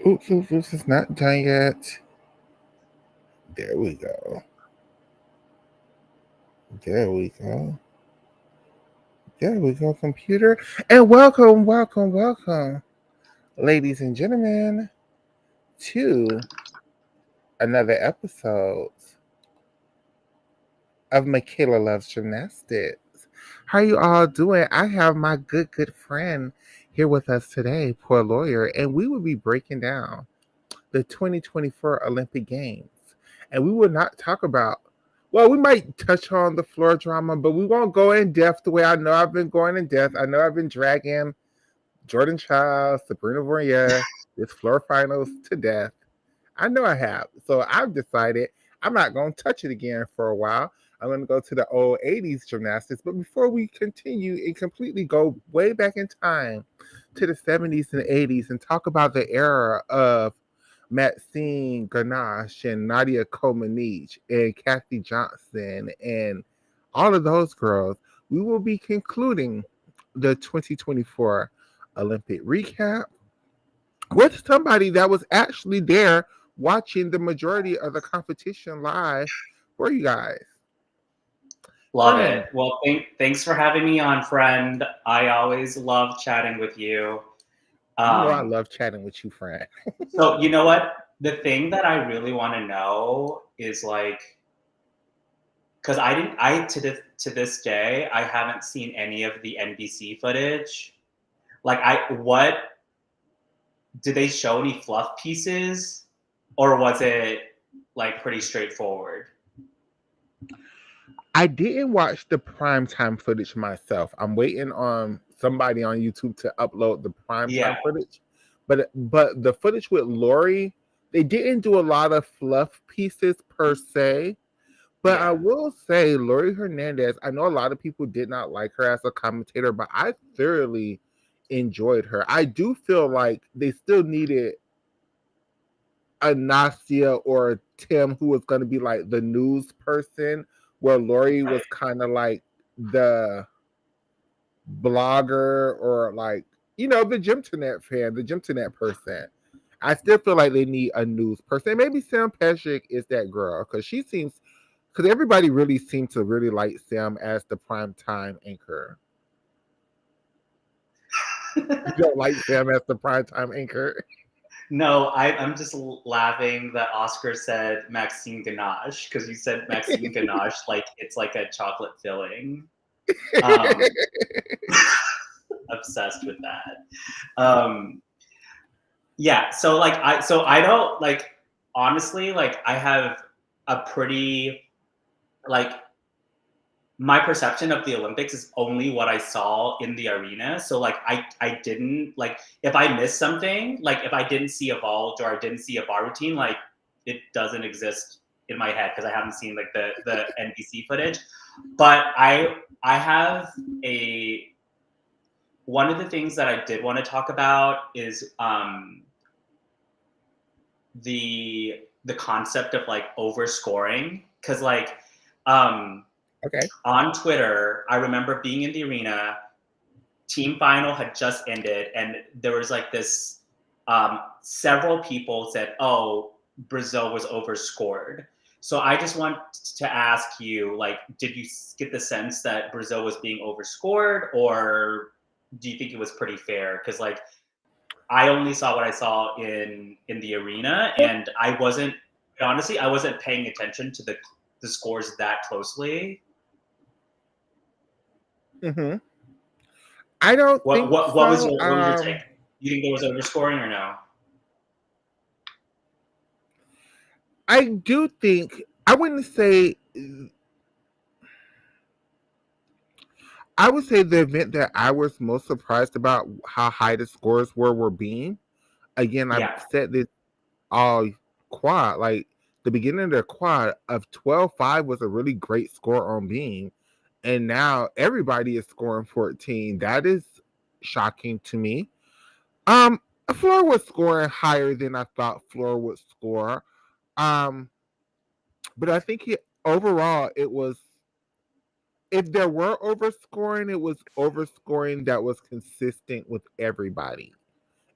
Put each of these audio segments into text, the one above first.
Oops, oops, oops, it's not done yet. There we go. There we go. There we go, computer. And welcome, welcome, welcome, ladies and gentlemen, to another episode of Michaela Loves Gymnastics. How are you all doing? I have my good friend here with us today, Poor Lawyer, and we will be breaking down the 2024 Olympic Games. And we will not talk about, well, we might touch on the floor drama, but we won't go in depth the way I know I've been going in depth. I know I've been dragging Jordan Child, Sabrina Voynier, this floor finals to death. I know I have. So I've decided I'm not going to touch it again for a while. I'm going to go to the old 80s gymnastics. But before we continue and completely go way back in time to the 70s and 80s and talk about the era of Maxine Ganache and Nadia Comaneci and Kathy Johnson and all of those girls, we will be concluding the 2024 Olympic recap with somebody that was actually there watching the majority of the competition live for you guys. Love it. Well, thanks for having me on, friend. I always love chatting with you. You know I love chatting with you, friend. So you know what? The thing that I really want to know is like, because to this day I haven't seen any of the NBC footage. Like, what did they show any fluff pieces, or was it like pretty straightforward? I didn't watch the primetime footage myself. I'm waiting on somebody on YouTube to upload the primetime footage. But the footage with Lori, they didn't do a lot of fluff pieces per se. But I will say, Lori Hernandez, I know a lot of people did not like her as a commentator, but I thoroughly enjoyed her. I do feel like they still needed a Nasia or a Tim who was going to be like the news person, where Lori was kind of like the blogger or like, you know, the Gymternet fan, the Gymternet person. I still feel like they need a news person. Maybe Sam Pesek is that girl because she seems, because everybody really seemed to really like Sam as the primetime anchor. You don't like Sam as the primetime anchor? No, I'm just laughing that Oscar said Maxine Ganache because you said Maxine Ganache like it's like a chocolate filling. Obsessed with that. Yeah, so like I don't like, honestly, like I have a pretty, like, my perception of the Olympics is only what I saw in the arena. So like I didn't, like, if I missed something, like if I didn't see a vault or I didn't see a bar routine, like it doesn't exist in my head because I haven't seen like the NBC footage. But I have one of the things that I did want to talk about is the concept of like overscoring, because like okay, on Twitter, I remember being in the arena, team final had just ended, and there was like this, several people said, oh, Brazil was overscored. So I just want to ask you, like, did you get the sense that Brazil was being overscored, or do you think it was pretty fair? Because like, I only saw what I saw in the arena, and I wasn't paying attention to the scores that closely. Mm-hmm. I don't think what so. was your take? You think there was overscoring or no? I do think, I wouldn't say, I would say the event that I was most surprised about how high the scores were being. Again, I've said this all quad, like the beginning of the quad of 12-5 was a really great score on beam. And now everybody is scoring 14. That is shocking to me. Floor was scoring higher than I thought Floor would score. But I think overall it was, if there were overscoring, it was overscoring that was consistent with everybody.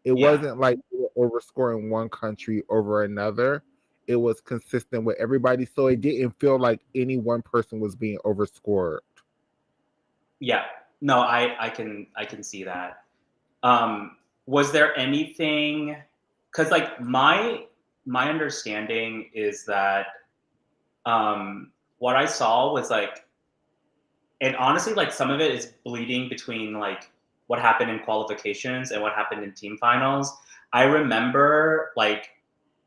It Yeah. wasn't like they were overscoring one country over another. It was consistent with everybody, so it didn't feel like any one person was being overscored. Yeah. No, I can see that. Was there anything, because like my understanding is that what I saw was like, and honestly, like some of it is bleeding between like what happened in qualifications and what happened in team finals. I remember like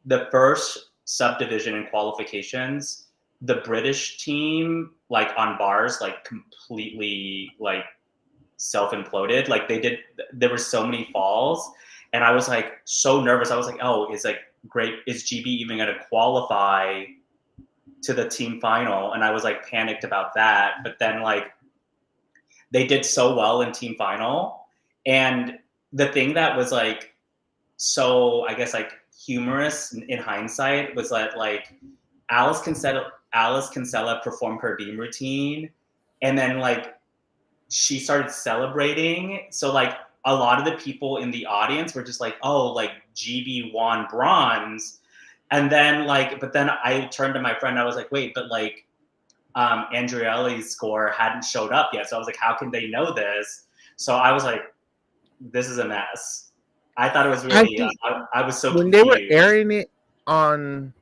the first subdivision in qualifications, the British team, like on bars, like completely like self imploded. Like there were so many falls, and I was like so nervous. I was like, oh, is like great. Is GB even going to qualify to the team final? And I was like panicked about that. But then like they did so well in team final, and the thing that was like so I guess like humorous in hindsight was that like Alice Kinsella performed her beam routine, and then like she started celebrating. So like a lot of the people in the audience were just like, oh, like GB won bronze. And then like, but then I turned to my friend, I was like, wait, but like Andrielli's score hadn't showed up yet. So I was like, how can they know this? So I was like, this is a mess. I thought it was I really, think I was so when they were confused. airing it on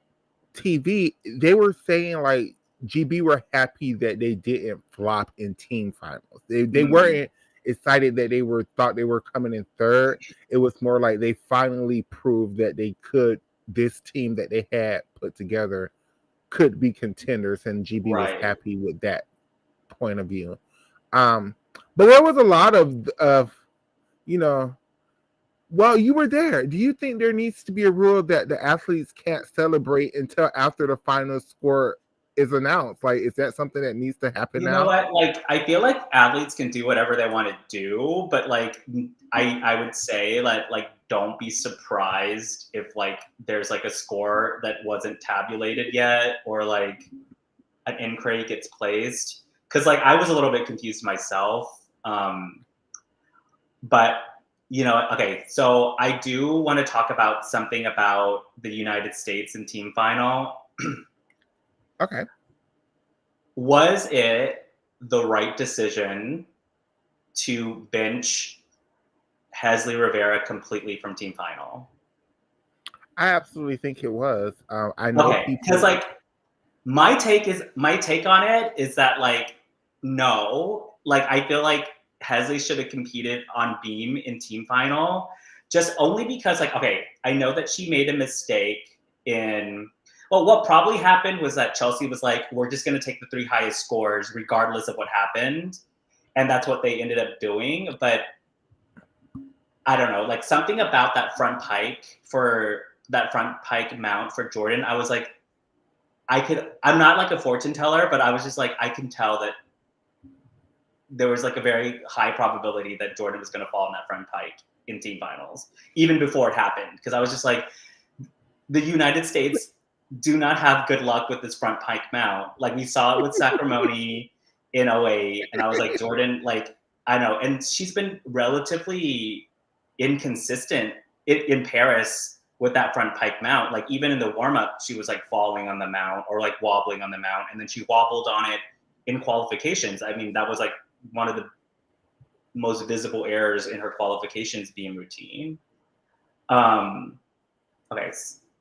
TV, they were saying like GB were happy that they didn't flop in team finals. They Mm, weren't excited that they were thought they were coming in third. It was more like they finally proved that they could, this team that they had put together could be contenders, and GB was right. happy with that point of view. Um, but there was a lot of you know, well, you were there. Do you think there needs to be a rule that the athletes can't celebrate until after the final score is announced? Like, is that something that needs to happen You know now? what? Like, I feel like athletes can do whatever they want to do, but like, I would say that like, don't be surprised if like there's like a score that wasn't tabulated yet, or like an inquiry gets placed. Because like I was a little bit confused myself, but you know, okay. So I do want to talk about something about the United States and team final. Okay. Was it the right decision to bench Hesley Rivera completely from team final? I absolutely think it was. I know Okay, because people. like my take on it is that like no, like I feel like Hesley should have competed on beam in team final, just only because like okay, I know that she made a mistake in. Well, what probably happened was that Chelsea was like, we're just going to take the three highest scores regardless of what happened, and that's what they ended up doing. But I don't know, like something about that front pike mount for Jordan. I was like, I'm not like a fortune teller, but I was just like, I can tell that there was like a very high probability that Jordan was going to fall in that front pike in team finals, even before it happened. Cause I was just like, the United States do not have good luck with this front pike mount. Like we saw it with Sacramone in '08, and I was like, Jordan, like, I know. And she's been relatively inconsistent in Paris with that front pike mount. Like even in the warm up, she was like falling on the mount or like wobbling on the mount, and then she wobbled on it in qualifications. I mean, that was like one of the most visible errors in her qualifications beam routine. Um, okay,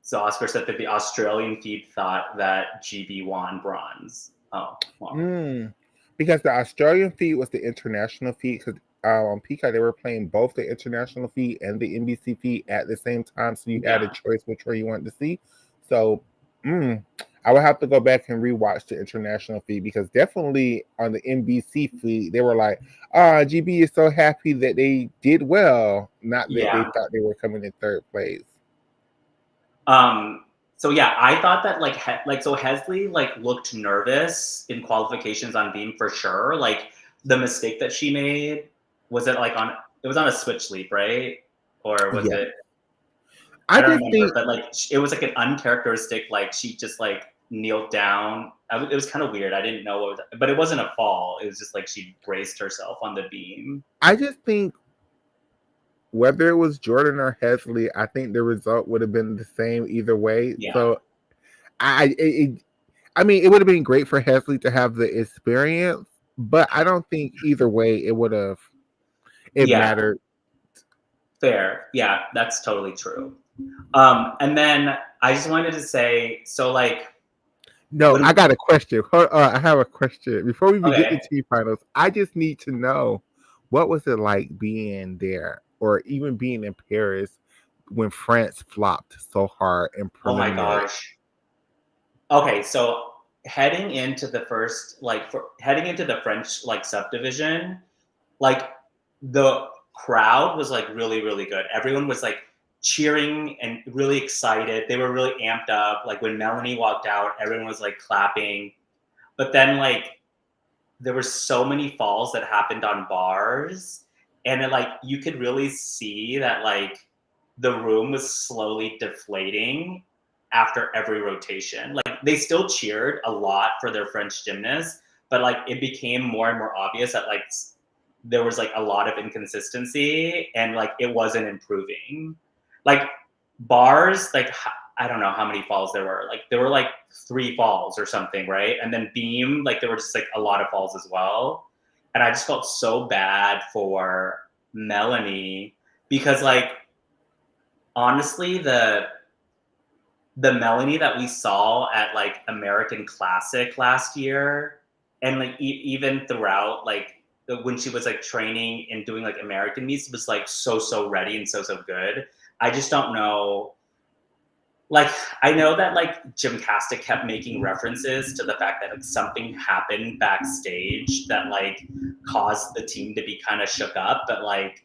so Oscar said that the Australian feed thought that GB won bronze. Oh, well, Mm, because the Australian feed was the international feed. Because on Peacock they were playing both the international feed and the NBC feed at the same time, so you had a yeah. choice which one you wanted to see. So, I would have to go back and rewatch the international feed because definitely on the NBC feed they were like, "Ah, GB is so happy that they did well," not that they Yeah. thought they were coming in third place. Um, so yeah, I thought that like so Hesley like looked nervous in qualifications on beam for sure. Like the mistake that she made, was it like on it was on a switch leap, right? Or was Yeah, it, I I don't just remember, think but like it was like an uncharacteristic, like she just like kneeled down. It was kind of weird. I didn't know what was, but it wasn't a fall. It was just like she braced herself on the beam. I just think whether it was Jordan or Hesley, I think the result would have been the same either way. Yeah. So I mean, it would have been great for Hesley to have the experience, but I don't think either way it Yeah. mattered. Fair. Yeah, that's totally true. And then I just wanted to say, so like, No, when I got a question. I have a question. Before we even get to okay, T finals, I just need to know what was it like being there or even being in Paris when France flopped so hard in oh my preliminary. gosh. Okay, so heading into the first, like, heading into the French like subdivision, like the crowd was like really, really good. Everyone was like cheering and really excited. They were really amped up. Like when Melanie walked out, everyone was like clapping. But then like there were so many falls that happened on bars, and it, like you could really see that like the room was slowly deflating after every rotation. Like they still cheered a lot for their French gymnasts, but like it became more and more obvious that like there was like a lot of inconsistency and like it wasn't improving. Like bars, like I don't know how many falls there were. Like there were like 3 falls or something, right? And then beam, like there were just like a lot of falls as well. And I just felt so bad for Melanie because like honestly the Melanie that we saw at like American Classic last year and like even throughout like when she was like training and doing like American meets was like so ready and so good. I just don't know, like I know that like Gymcastic kept making references to the fact that like something happened backstage that like caused the team to be kind of shook up, but like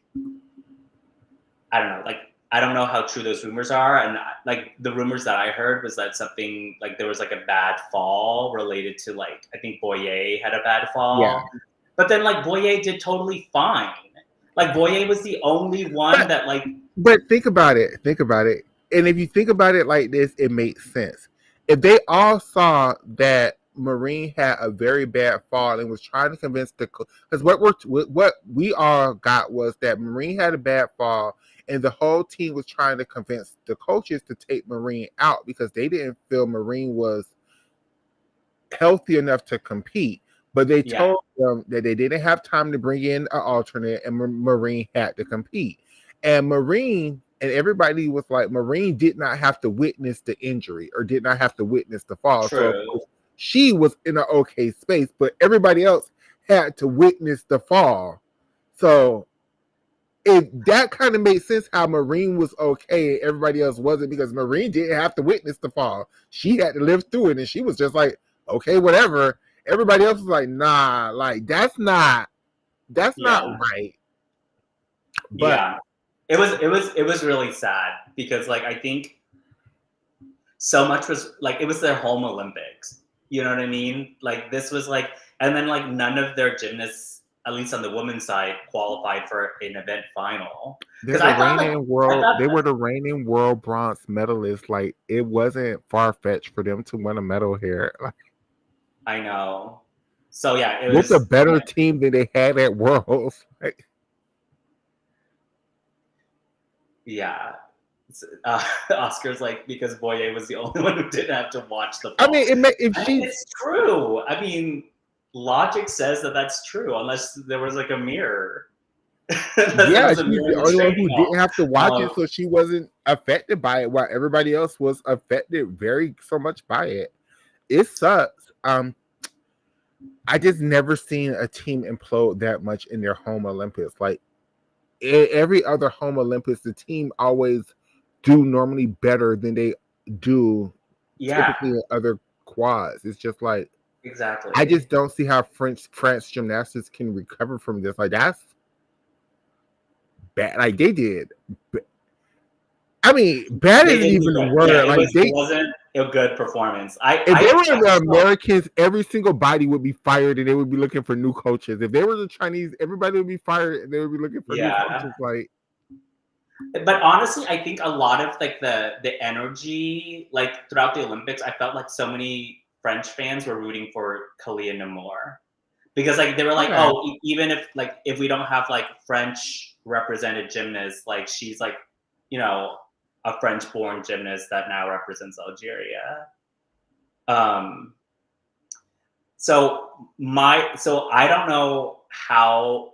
I don't know, like I don't know how true those rumors are, and like the rumors that I heard was that something like there was like a bad fall related to like I think Boyer had a bad Yeah. fall, but then like Boyer did totally fine. Like Boyer was the only one But that like but think about it. Think about it. And if you think about it like this, it makes sense. If they all saw that Marine had a very bad fall and was trying to convince because what we all got was that Marine had a bad fall and the whole team was trying to convince the coaches to take Marine out because they didn't feel Marine was healthy enough to compete. But they yeah, told them that they didn't have time to bring in an alternate, and Marine had to compete. And Marine and everybody was like, Marine did not have to witness the injury or did not have to witness the fall. So of true, course, she was in an okay space, but everybody else had to witness the fall. So that kind of made sense how Marine was okay and everybody else wasn't because Marine didn't have to witness the fall. She had to live through it and she was just like, okay, whatever. Everybody else was like, nah, like that's not yeah. right. But Yeah. It was really sad because like I think so much was like it was their home Olympics. You know what I mean? Like this was like and then like none of their gymnasts, at least on the women's side, qualified for an event final. they're Because the I thought like reigning I world thought they were the reigning world bronze medalists. Like it wasn't far fetched for them to win a medal here. Like, I know. So yeah, it with a was better team than they had at Worlds. Like, yeah. Oscar's like because Boye was the only one who didn't have to watch the I fall. mean, if I mean, she it's true. I mean, logic says that that's true, unless there was like a mirror. Unless there yeah, was a she's mirror the in the only one training who didn't hall. have to watch it, Um, so she wasn't affected by it, while everybody else was affected very so much by it. It sucks. I just never seen a team implode that much in their home Olympics. Like every other home Olympics, the team always do normally better than they do yeah, typically in other quads. It's just like I exactly. just don't see how France gymnastics can recover from this. Like that's bad. Like they did. I mean, bad They isn't did do even the good. Yeah, word. it Like was. It wasn't a good performance. if they were I the saw. Americans, every single body would be fired and they would be looking for new coaches. If they were the Chinese, everybody would be fired and they would be looking for new Yeah, coaches. Like, but honestly, I think a lot of like the energy like throughout the Olympics, I felt like so many French fans were rooting for Kalia Namor because like they were like, Okay. oh, even if we don't have like French represented gymnasts, like she's like, you know, a French born gymnast that now represents Algeria. Um, so I don't know how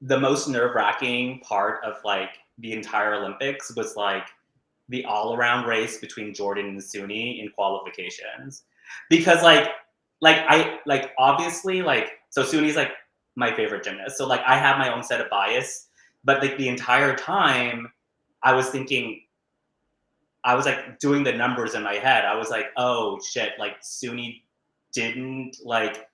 the most nerve wracking part of like the entire Olympics was like the all around race between Jordan and Suni in qualifications, because like obviously like so Suni's like my favorite gymnast, so like I have my own set of bias, but like the entire time I was thinking, I was like doing the numbers in my head. I was like, oh shit, like Suni didn't like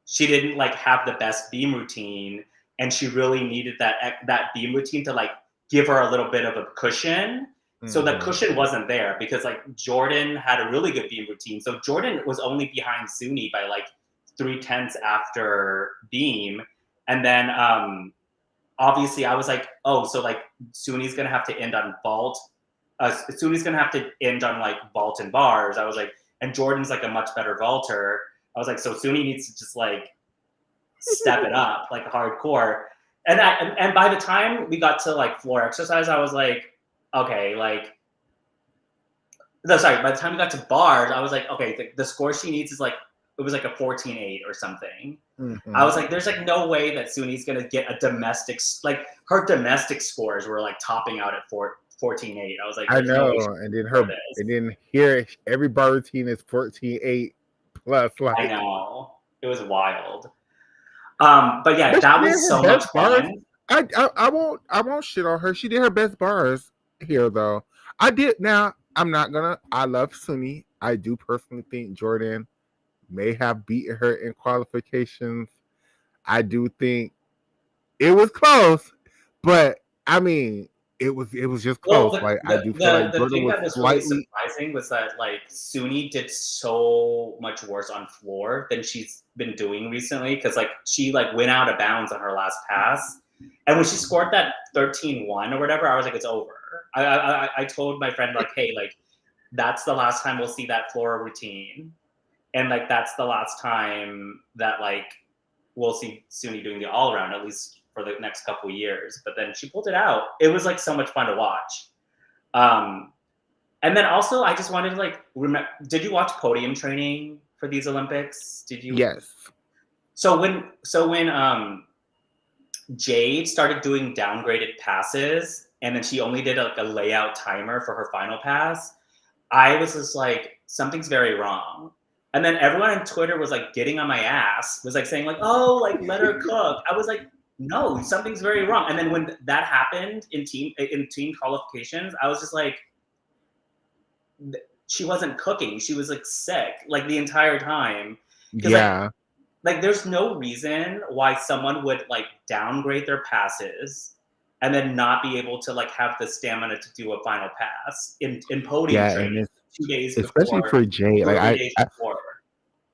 she didn't like have the best beam routine, and she really needed that beam routine to like give her a little bit of a cushion. So the Hmm. cushion wasn't there because like Jordan had a really good beam routine. So Jordan was only behind Suni by like 3/10 after beam, and then obviously I was like, oh, so like Suni's gonna have to end on vault. Suni's gonna have to end on like vault and bars. I was like, and Jordan's like a much better vaulter. I was like, so Suni needs to just like step it up like hardcore. And by the time we got to like floor exercise, I was like, okay, like no, sorry. By the time we got to bars, I was like, okay, the score she needs is like it was like a 14-8 or something. I Hmm. was like, there's like no way that Suni's gonna get a domestic like her domestic scores were like topping out at 14-8. I was like, I there's no way know. she's And then gonna her, score this. and then here, every bar routine is 14-8 plus. I Like, know it was wild. But yeah, but she that did was her so much best bars. fun. I won't shit on her. She did her best bars here though. I did. Now I'm not gonna. I love Suni. I do personally think Jordan may have beaten her in qualifications. I do think it was close, but I mean, it was just Well, close. Like I do feel the like Jordan thing was that was really slightly. surprising was that like Suni did so much worse on floor than she's been doing recently, because like she like went out of bounds on her last pass, and when she scored that 13-1 or whatever, I was like, it's over. I told my friend like, hey, like that's the last time we'll see that floor routine, and like that's the last time that like we'll see Suni doing the all around, at least for the next couple years. But then she pulled it out. It was like so much fun to watch. Um, and then also, I just wanted to like remember. Did you watch podium training for these Olympics? Did you? Yes. So when Jade started doing downgraded passes, and then she only did like a layout timer for her final pass, I was just like, something's very wrong. And then everyone on Twitter was like getting on my ass, was like saying like, oh, like let her cook. I was like, no, something's very wrong. And then when that happened in team qualifications, I was just like, she wasn't cooking. She was like sick like the entire time. Because Yeah. like there's no reason why someone would like downgrade their passes and then not be able to like have the stamina to do a final pass in podium Yeah, and training it's 2 days especially before, for Jay. two or Like three days I before.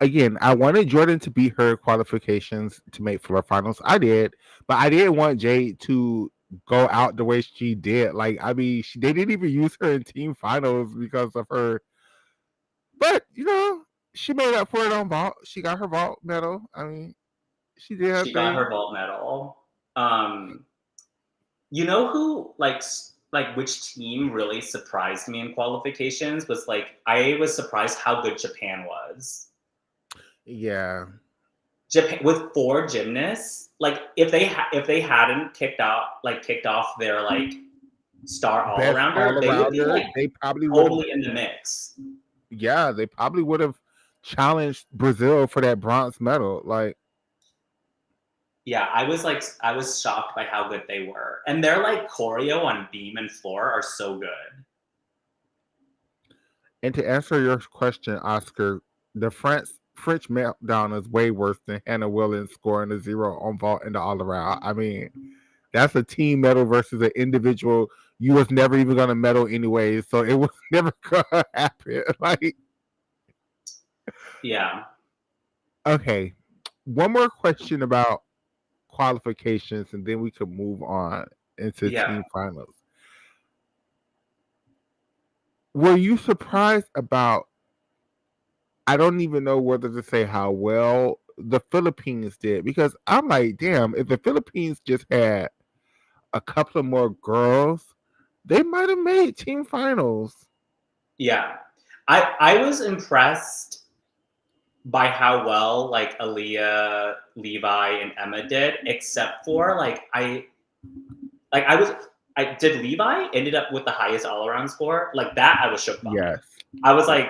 again, I wanted Jordan to beat her qualifications to make floor finals. I did, but I didn't want Jade to go out the way she did. Like, I mean, they didn't even use her in team finals because of her. But she made up for it on vault. She got her vault medal. I mean, she did her She got thing. her vault medal. Um, you know who like which team really surprised me in qualifications was like I was surprised how good Japan was. Yeah, Japan with four gymnasts, like if they hadn't kicked off their like star all best arounder, all they would be arounder. like They probably would have. totally in the mix. Yeah, they probably would have challenged Brazil for that bronze medal. Like, Yeah, I was shocked by how good they were, and their like choreo on beam and floor are so good. and to answer your question, Oscar, the French meltdown is way worse than Hannah Williams scoring a zero on vault in the all around. I mean, that's a team medal versus an individual. You was never even gonna medal anyway, so it was never gonna happen. Like, Yeah, okay, one more question about qualifications, and then we could move on into yeah. team finals. Were you surprised about? I don't even know whether to say how well the Philippines did, because I'm like, damn, if the Philippines just had a couple of more girls, they might have made team finals. Yeah. I was impressed by how well like Aaliyah, Levi, and Emma did, except for I was I did Levi ended up with the highest all around score? Like that I was shook by. Yes. I was like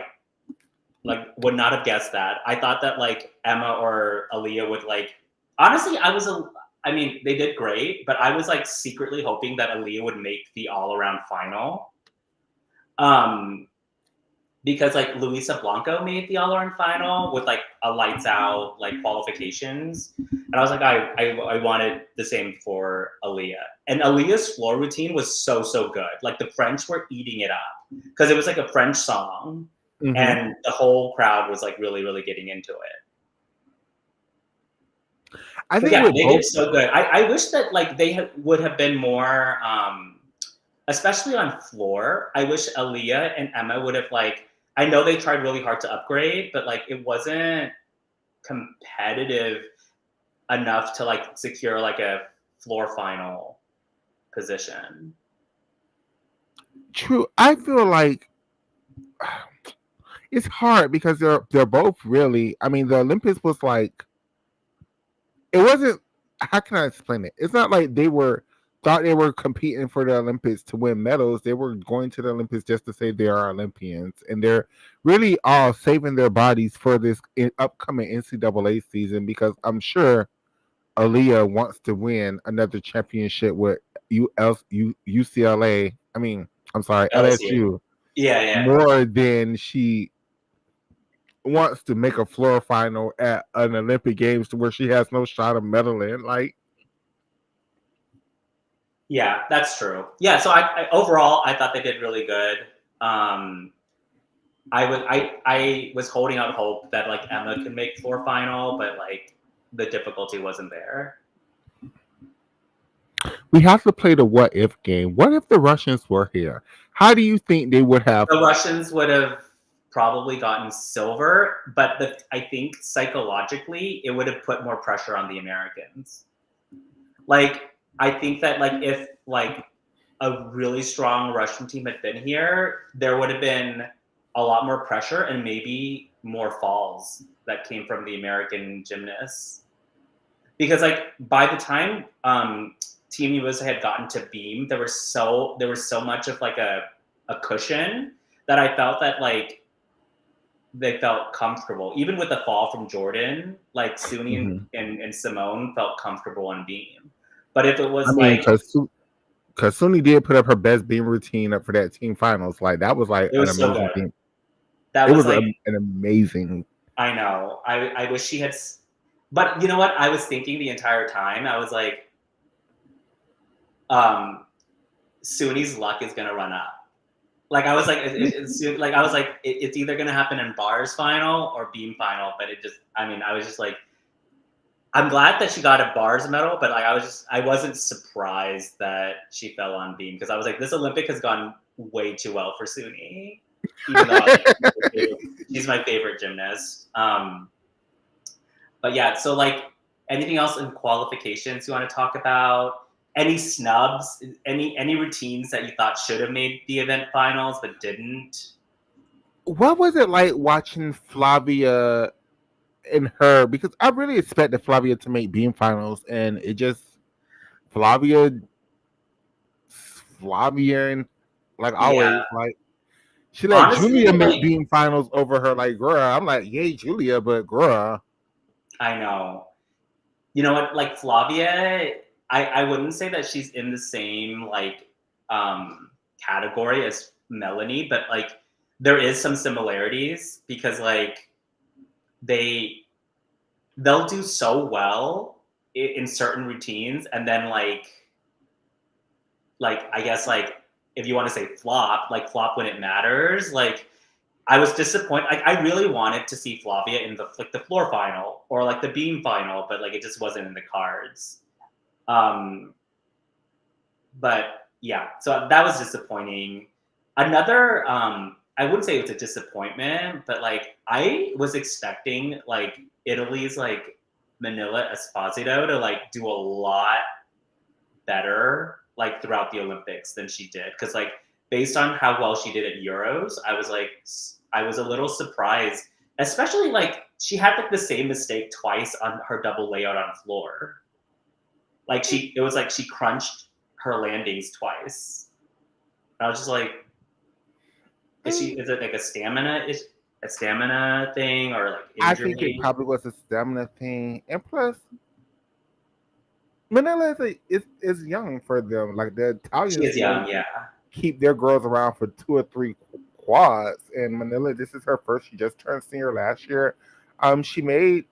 would not have guessed that. I thought that like Emma or Aaliyah would like honestly I mean they did great, but I was like secretly hoping that Aaliyah would make the all around final. Um because like Luisa Blanco made the all around final with like a lights out like qualifications. And I was like, I wanted the same for Aaliyah. And Aaliyah's floor routine was so good. Like the French were eating it up because it was like a French song, Mm-hmm. and the whole crowd was like really getting into it. I But think yeah, with they both, did so good. I wish that like would have been more, especially on floor. I wish Aaliyah and Emma would have like. I know they tried really hard to upgrade, but like it wasn't competitive enough to like secure like a floor final position. true, I feel like it's hard because they're both really. I mean, the Olympics was like, it wasn't. How can I explain it? It's not like they were thought they were competing for the Olympics to win medals. They were going to the Olympics just to say they are Olympians, and they're really all saving their bodies for this upcoming NCAA season, because I'm sure Aaliyah wants to win another championship with UCLA. I mean, I'm sorry, LSU. LSU, Yeah. more than she wants to make a floor final at an Olympic Games to where she has no shot of medaling. Like, Yeah, that's true. Yeah, so I overall I thought they did really good. Um, I was holding out hope that like Emma could make floor final, but like the difficulty wasn't there. we have to play the what if game. What if the Russians were here? How do you think they would have? The Russians would have probably gotten silver, but I think psychologically it would have put more pressure on the Americans. Like I think that like if like a really strong Russian team had been here, there would have been a lot more pressure and maybe more falls that came from the American gymnasts. Because like by the time Team USA had gotten to beam, there was so much of like a cushion that I felt that like they felt comfortable. Even with the fall from Jordan, like Suni Mhm. and Simone felt comfortable on beam. But if it I was mean, like because Suni did put up her best beam routine up for that team finals. Like, that was like it an was so amazing good. beam. That It was was like an amazing. I know. I wish she had but you know what? I was thinking the entire time. I was like, um, Suni's luck is gonna run up. Like I was like, it's either gonna happen in bars final or beam final. But it just, I mean, I was just like, I'm glad that she got a bars medal, but like I wasn't surprised that she fell on beam because I was like, this Olympic has gone way too well for Suni, even though I was like, she's my favorite gymnast. But yeah, so like anything else in qualifications you want to talk about? Any snubs? Any routines that you thought should have made the event finals but didn't? What was it like watching Flavia and her? Because I really expected Flavia to make beam finals, and it just Flavia, Flavia, and like Yeah, always, like she let Julia honestly, make like beam finals over her. Like, girl, I'm like, yay, Julia, but girl, I know. You know what? Like Flavia, I wouldn't say that she's in the same like category as Melanie, but like there is some similarities because like they they'll do so well in certain routines and then like I guess like if you want to say flop, like flop when it matters. Like I was disappointed. Like I really wanted to see Flavia in the floor final or like the beam final, but like it just wasn't in the cards. Um, but yeah, so that was disappointing. Another, I wouldn't say it was a disappointment, but like I was expecting like Italy's like Manila Esposito to like do a lot better like throughout the Olympics than she did. Because like based on how well she did at Euros, I was a little surprised, especially like she had like the same mistake twice on her double layout on floor. Like it was like she crunched her landings twice. I was just like, is it like a stamina thing or like I think it injury? probably was a stamina thing, and plus, Manila is young for them. Like the She Italians is young, yeah. keep their girls around for 2 or 3 quads, and Manila, this is her first. She just turned senior last year. She made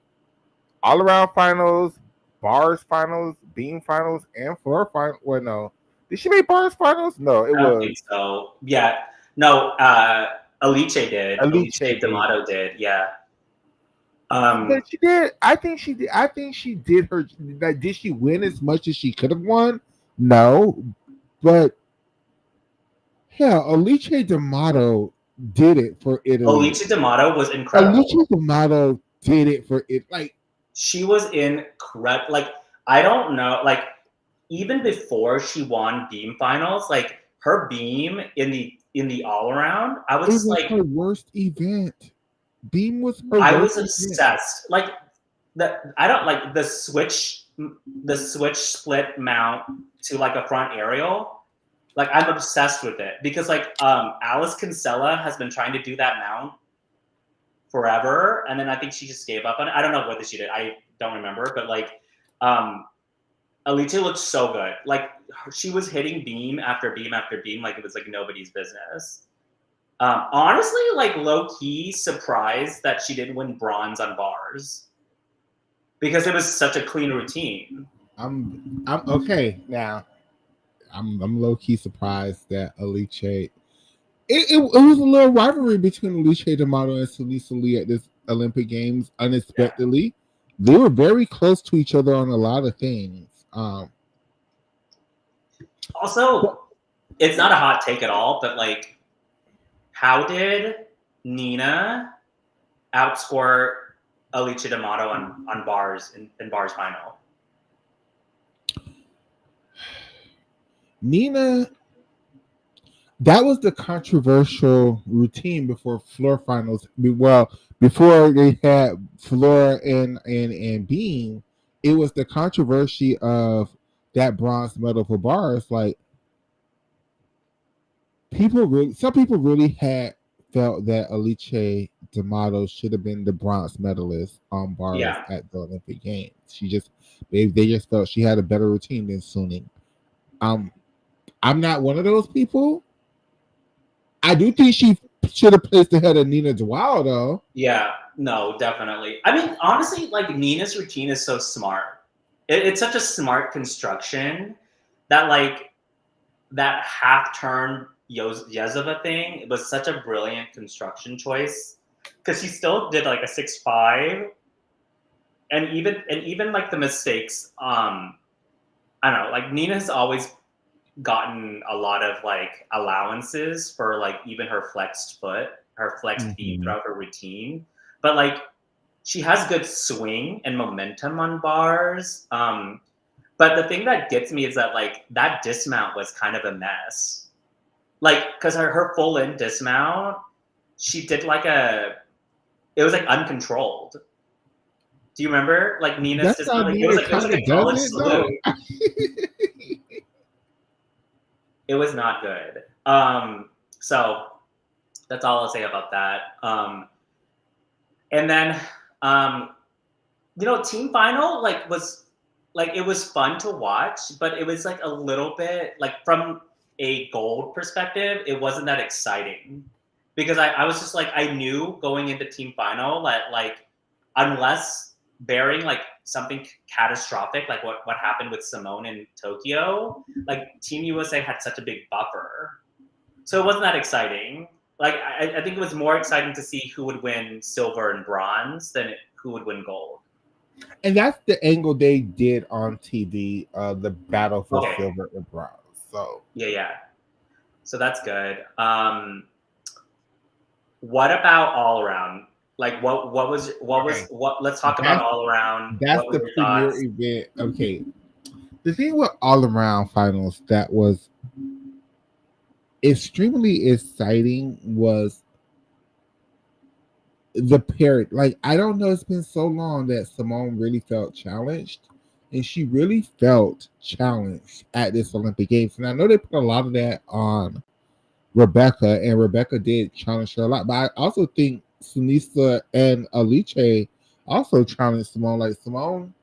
all around finals, bars finals, beam finals, and floor final. Well, no, did she make bars finals? No, it I don't was think so. Yeah. No, Alice did. Alice Alice made it. D'Amato did, yeah. But she did. I think she did. I think she did her. Like, did she win as much as she could have won? No, but hell, Alice D'Amato did it for Italy. Alice D'Amato was incredible. Alicia D'Amato did it for it. Like She was incredible. Like, I don't know, like, even before she won beam finals, like her beam in the all around, I was it just was like, her worst event. Beam was her I worst was event. obsessed. Like I don't like the switch split mount to like a front aerial. Like I'm obsessed with it because like Alice Kinsella has been trying to do that mount forever, and then I think she just gave up on it. I don't know whether she did. I don't remember, but like Alita looked so good. Like she was hitting beam after beam after beam, like it was like nobody's business. Honestly, like low key surprised that she didn't win bronze on bars because it was such a clean routine. I'm okay now. I'm low key surprised that Alice. It was a little rivalry between Alice D'Amato and Celisa Lee at this Olympic Games. Yeah. Unexpectedly, they were very close to each other on a lot of things. Also, it's not a hot take at all, but like, how did Nina outscore Alicia D'Amato on bars in bars final? Nina, that was the controversial routine before floor finals. Well, before they had floor and beam, it was the controversy of that bronze medal for bars. Like some people really had felt that Alice D'Amato should have been the bronze medalist on bars Yeah. at the Olympic Games. They just felt she had a better routine than Suning. Um, I'm not one of those people. I do think she should have placed ahead of Nina Dwell though. Yeah, no, definitely. I mean, honestly, like Nina's routine is so smart. It's such a smart construction that like that half turn Yezova thing, it was such a brilliant construction choice because she still did like a 6.5, and even like the mistakes. I don't know. Like Nina's always gotten a lot of like allowances for like even her flexed foot, her flexed feet Mm-hmm. throughout her routine, but like she has good swing and momentum on bars. But the thing that gets me is that like that dismount was kind of a mess. Like, because her full in dismount, she did like it was like uncontrolled. Do you remember like Nina's That's how dismount? Like Nina it was kind like of a does college it though. salute. It was not good. So that's all I'll say about that. And then team final like it was fun to watch, but it was like a little bit like from a gold perspective, it wasn't that exciting because I was just like I knew going into team final that like unless bearing like something catastrophic like what happened with Simone in Tokyo, like Team USA had such a big buffer, so it wasn't that exciting. Like I think it was more exciting to see who would win silver and bronze than who would win gold. And that's the angle they did on TV, the battle for Okay. silver and bronze. So Yeah. So that's good. What about all around? Like Okay, what? Let's talk about that's all around. that's What were the your premier thoughts? event. Okay, the thing with all around finals that was extremely exciting was the pair. Like I don't know, it's been so long that Simone really felt challenged, and she really felt challenged at this Olympic Games. And I know they put a lot of that on Rebecca, and Rebecca did challenge her a lot. But I also think Sunisa and Alice also challenged Simone. Like Simone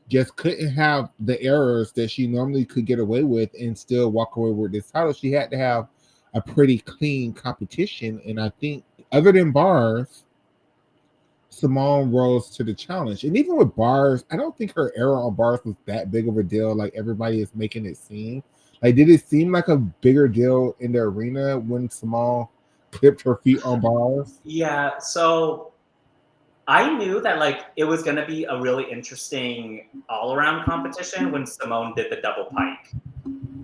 just couldn't have the errors that she normally could get away with and still walk away with this title. She had to have a pretty clean competition, and I think other than bars, Simone rose to the challenge. And even with bars, I don't think her error on bars was that big of a deal. Like everybody is making it seem. Like, did it seem like a bigger deal in the arena when Simone clipped her feet on bars? Yeah, so I knew that like it was gonna be a really interesting all around competition when Simone did the double pike.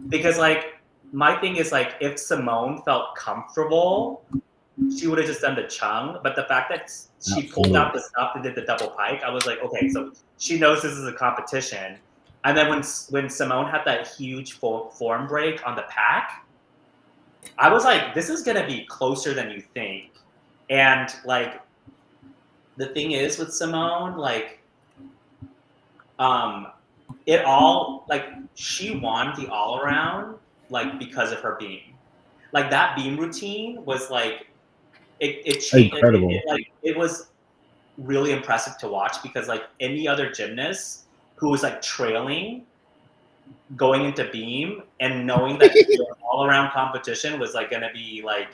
Because like my thing is like if Simone felt comfortable, she would have just done the chung. But the fact that she pulled out Absolutely. the stuff and did the double pike, I was like, okay, so she knows this is a competition. And then when Simone had that huge form break on the pack, I was like, this is gonna be closer than you think. And like the thing is with Simone, like um it all like she won the all around like because of her beam. Like that beam routine was like it changed Incredible. it was really impressive to watch because like any other gymnast who was like trailing going into beam and knowing that your all around competition was like gonna be like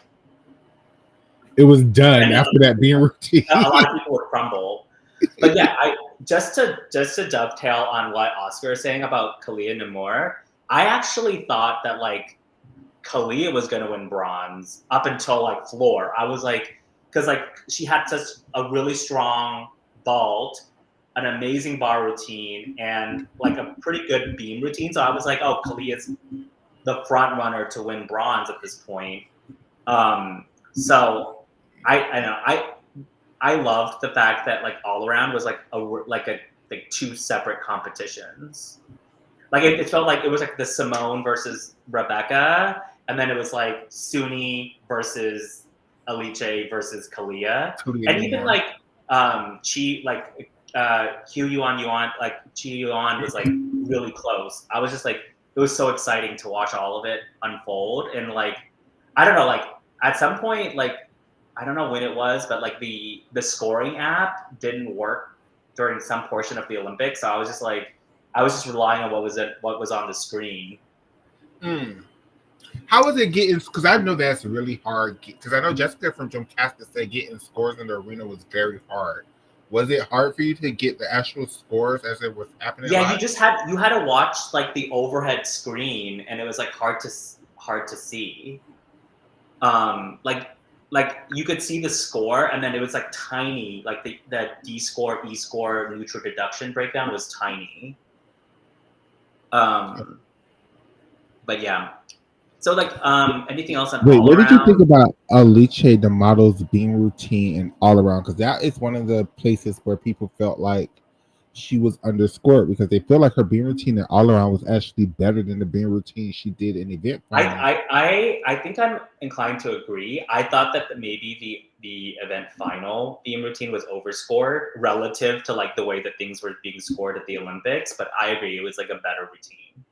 It was done any after that being a lot routine. of people would crumble. But yeah, I just to dovetail on what Oscar is saying about Kalia Namor, I actually thought that like Kalia was gonna win bronze up until like floor. I was like, because like she had such a really strong vault, an amazing bar routine, and like a pretty good beam routine. So I was like, oh, Kalia's the front runner to win bronze at this point. So I know I loved the fact that like all around was like a like two separate competitions. Like it felt like it was like the Simone versus Rebecca, and then it was like Suni versus Alice versus Kalia, Totally and even anymore. like Chi like Hugh Yuan like Chi Yuan was like really close. I was just like it was so exciting to watch all of it unfold, and like I don't know like at some point like I don't know when it was, but like the scoring app didn't work during some portion of the Olympics, so I was just like I was just relying on what was on the screen. Mm. How was it getting? Because I know that's really hard. Because I know Jessica from Dreamcast said getting scores in the arena was very hard. Was it hard for you to get the actual scores as it was happening Yeah, live? you had to watch like the overhead screen, and it was like hard to see. Like you could see the score, and then it was like tiny. Like the D score, E score, neutral deduction breakdown was tiny. Um, but yeah. So like anything else on Wait, all what did you think around? about Alice the model's being routine and all around? Because that is one of the places where people felt like she was underscored because they feel like her being routine and all around was actually better than the being routine she did in event finals. I think I'm inclined to agree. I thought that maybe the event final beam routine was overscored relative to like the way that things were being scored at the Olympics, but I agree it was like a better routine.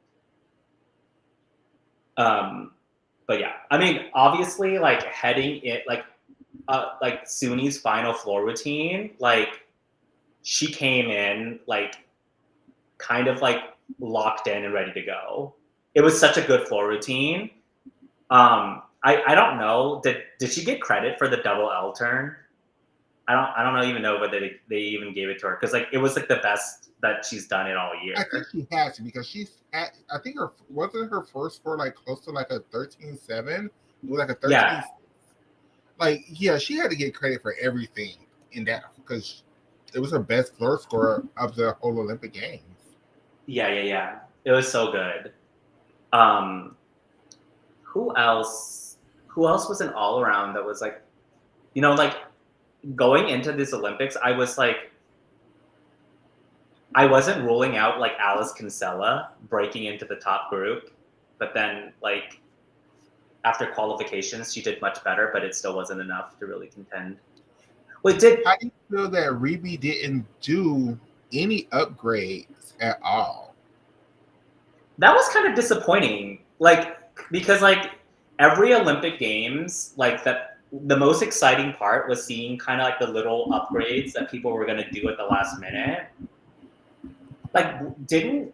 Um, but yeah, I mean, obviously, like heading it like Suni's final floor routine, like she came in like kind of like locked in and ready to go. It was such a good floor routine. I don't know. Did she get credit for the double L turn? I don't know even know whether they even gave it to her because like it was like the best that she's done it all I think year. she has to because she's at, I think her wasn't her first score like close to like a 13-7. It was like a Yeah, 13. Like, yeah, she had to get credit for everything in that because it was her best floor score of the whole Olympic Games. yeah. It was so good. Um, who else? Who else was an all around that was like, you know, like going into this Olympics, I was like, I wasn't ruling out like Alice Kinsella breaking into the top group, but then like after qualifications, she did much better, but it still wasn't enough to really contend. Well, it did. How do you feel that Reby didn't do any upgrades at all? That was kind of disappointing. Like, because like every Olympic Games, like that, the most exciting part was seeing kind of like the little upgrades that people were gonna do at the last minute. Like, didn't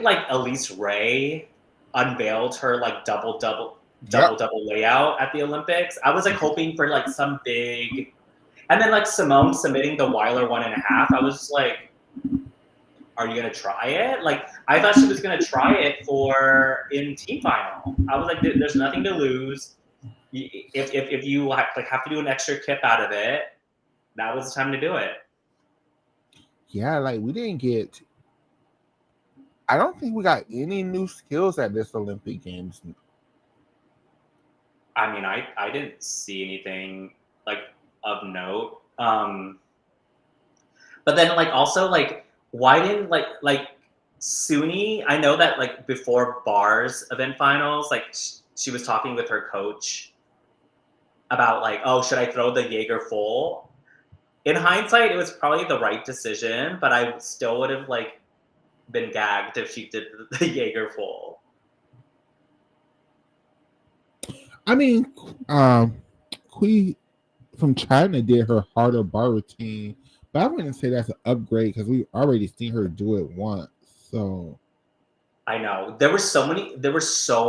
like Elise Ray unveiled her like Yep. double layout at the Olympics? I was like hoping for like some big, and then like Simone submitting the Weiler 1.5. I was just like, are you gonna try it? Like, I thought she was gonna try it for in team final. I was like, there's nothing to lose. If you like have to do an extra kip out of it, that was the time to do it. Yeah, like we didn't get. I don't think we got any new skills at this Olympic Games. I mean, I didn't see anything like of note. But then like also like why didn't like Suni? I know that like before bars event finals, like she was talking with her coach about like, oh, should I throw the Jaeger full? In hindsight, it was probably the right decision, but I still would have like been gagged if she did the Jaeger full. I mean, Kui from China did her harder bar routine, but I wouldn't say that's an upgrade because we've already seen her do it once. So I know there were so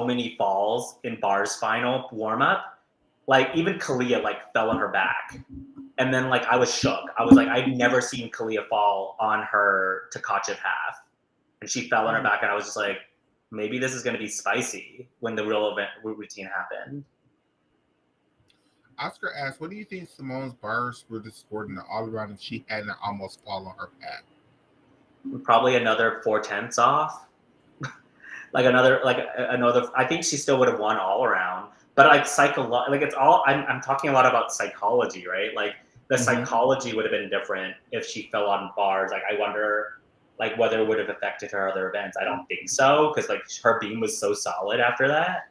many falls in bars final warm up. Like even Kalia like fell on her back, and then like I was shook. I was like, I've never seen Kalia fall on her Tkachev half, and she fell on her back, and I was just like, maybe this is going to be spicy when the real event routine happened. Oscar asked, "What do you think Simone's bars would have scored in the all around if she hadn't almost fall on her back?" Probably another 4/10 off, like another. I think she still would have won all around, but like like it's all. I'm talking a lot about psychology, right? Like the psychology would have been different if she fell on bars. Like I wonder, like whether it would have affected her other events. I don't think so because like her beam was so solid after that.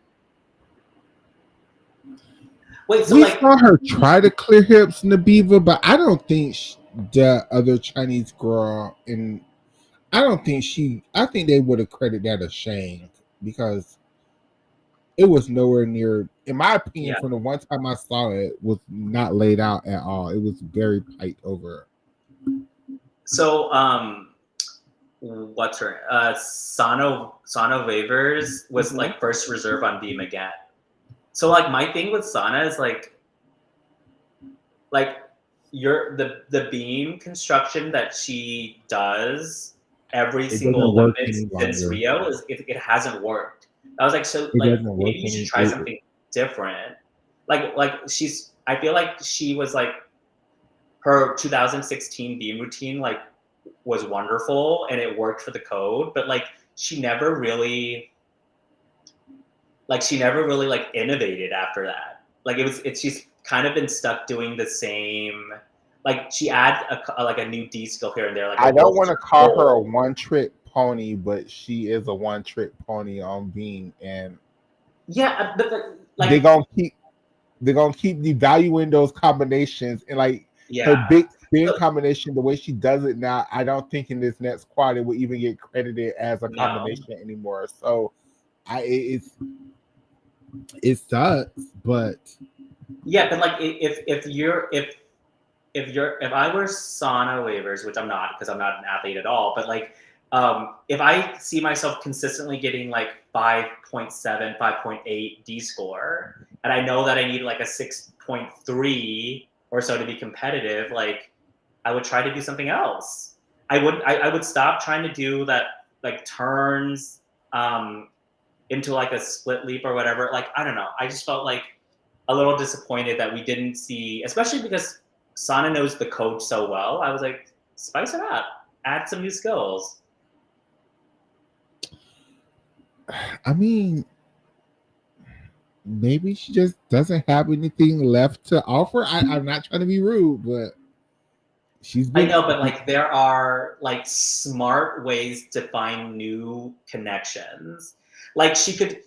Wait, so We like saw her try to clear hips in the Beaver, but I don't think the other Chinese girl in. I don't think she. I think they would have credited that as Shang because it was nowhere near. In my opinion, yeah. from the one time I saw it, was not laid out at all. It was very tight over. So what's her Sano Wavers was like first reserve on beam again. So like my thing with Sana is like your the beam construction that she does every It single doesn't work Olympics any since longer. Rio is it hasn't worked. I was like, so It like doesn't work maybe you should any. try something different. Like she's I feel like she was like her 2016 beam routine like was wonderful and it worked for the code, but like she never really like innovated after that. Like she's kind of been stuck doing the same. Like she adds like a new D skill here and there, like a I don't roll want to through call her a roll. one-trick pony, but she is a one-trick pony on beam, and Yeah, but they're like gonna keep devaluing those combinations and like her yeah. big spin So, combination, the way she does it now. I don't think in this next quad it will even get credited as a no. combination anymore. So it sucks, but Yeah, but like if I were Sana waivers, which I'm not because I'm not an athlete at all, but like if I see myself consistently getting like 5.7, 5.8 D score, and I know that I need like a 6.3 or so to be competitive, like I would try to do something else. I would stop trying to do that like turns into like a split leap or whatever. Like I don't know. I just felt like a little disappointed that we didn't see, especially because Sana knows the code so well. I was like, spice it up, add some new skills. I mean, maybe she just doesn't have anything left to offer. I'm not trying to be rude, but she's I been. know, but like there are like smart ways to find new connections. Like she could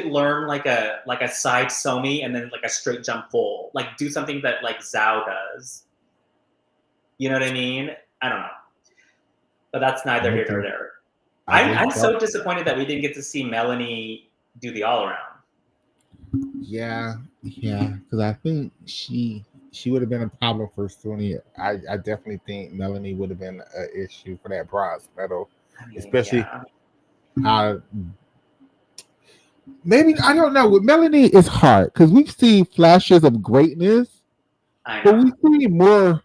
learn like a side somi and then like a straight jump full. Like do something that like Zhao does. You know what I mean? I don't know. But that's neither I here nor just, there. I I'm just don't. so disappointed that we didn't get to see Melanie do the all around. Yeah, yeah, because I think she would have been a problem for Sony. I definitely think Melanie would have been an issue for that bronze medal, I mean, especially yeah, how maybe I don't know. With Melanie, it's hard because we've seen flashes of greatness, I but know. we see more.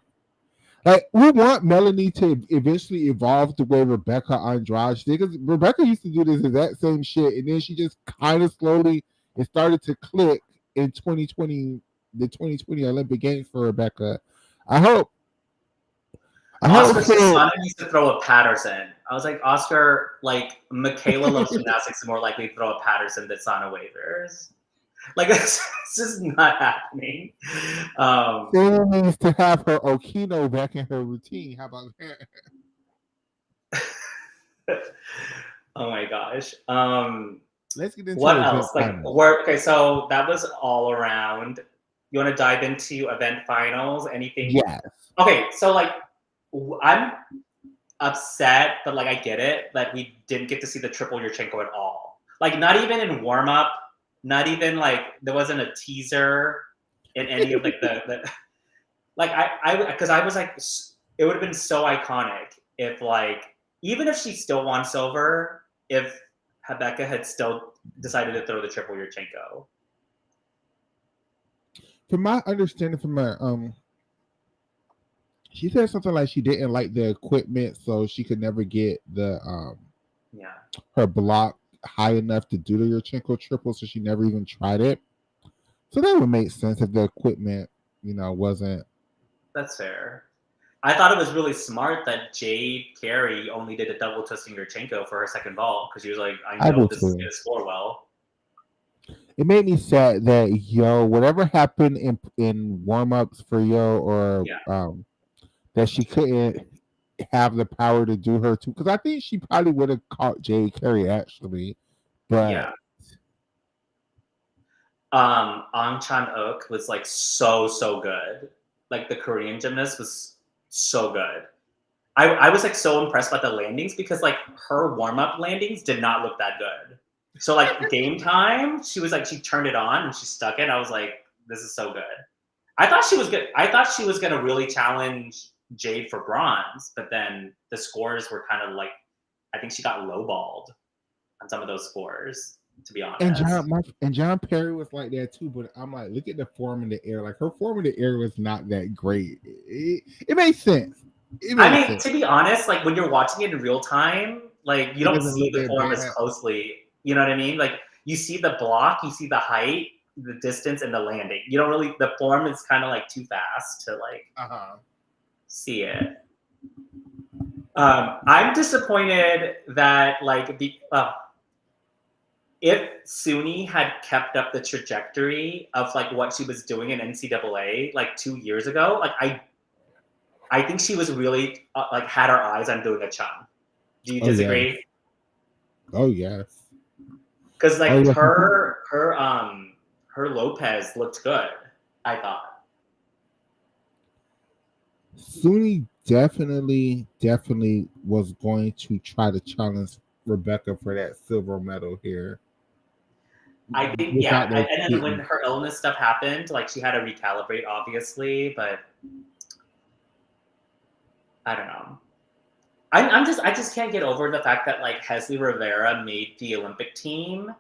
Like we want Melanie to eventually evolve the way Rebecca Andrade did, because Rebecca used to do this exact same shit, and then she just kind of slowly it started to click in 2020, the 2020 Olympic Games for Rebecca. I hope, I hope Oscar so. Susanna needs to throw a Patterson. I was like, Oscar, like Michaela loves gymnastics and more likely to throw a Patterson than Sana Wavers. Like it's just not happening. Um, Sarah needs to have her Okino back in her routine. How about that? oh my gosh. Let's get into What event else? Like finals. work. Okay, so that was all around. You want to dive into event finals? Anything? Yes. Okay, so like I'm upset, but like I get it that we didn't get to see the triple Yurchenko at all. Like not even in warm up, not even like there wasn't a teaser in any of like the like I because I was like it would have been so iconic if like even if she still won silver if Rebecca had still decided to throw the triple Yurchenko. From my understanding, from my she said something like she didn't like the equipment, so she could never get the Yeah, her block high enough to do the Yurchenko triple, so she never even tried it. So that would make sense if the equipment, wasn't. that's fair. I thought it was really smart that Jade Carey only did a double twisting Yurchenko for her second ball because she was like, I I know do this is too. gonna score well. It made me sad that whatever happened in warm ups for or Yeah, that she couldn't have the power to do her too, because I think she probably would have caught Jay Carey actually, but yeah. Ang Chan Ok was like so good. Like the Korean gymnast was so good. I was like so impressed by the landings because like her warm up landings did not look that good. So like game time, she was like she turned it on and she stuck it. I was like, this is so good. I thought she was good. I thought she was gonna really challenge Jade for bronze, but then the scores were kind of like I think she got lowballed on some of those scores, to be honest. And John Perry was like that too. But I'm like, look at the form in the air. Like her form in the air was not that great. It made sense. It I made mean, sense. to be honest, like when you're watching it in real time, like you It don't doesn't see look the that form as bad. closely. You know what I mean? Like you see the block, you see the height, the distance, and the landing. You don't really the form is kind of like too fast to like Uh huh. see it. I'm disappointed that like if Suni had kept up the trajectory of like what she was doing in NCAA like 2 years ago, like I think she was really like had her eyes on doing a chum. Do you Oh yes. disagree? Oh yes. Because Oh like yes. her Lopez looked good. I thought. Suni definitely was going to try to challenge Rebecca for that silver medal here I think yeah, without that and then when getting. her illness stuff happened, like she had to recalibrate, obviously, but I don't know. I just can't get over the fact that like Hesley Rivera made the Olympic team,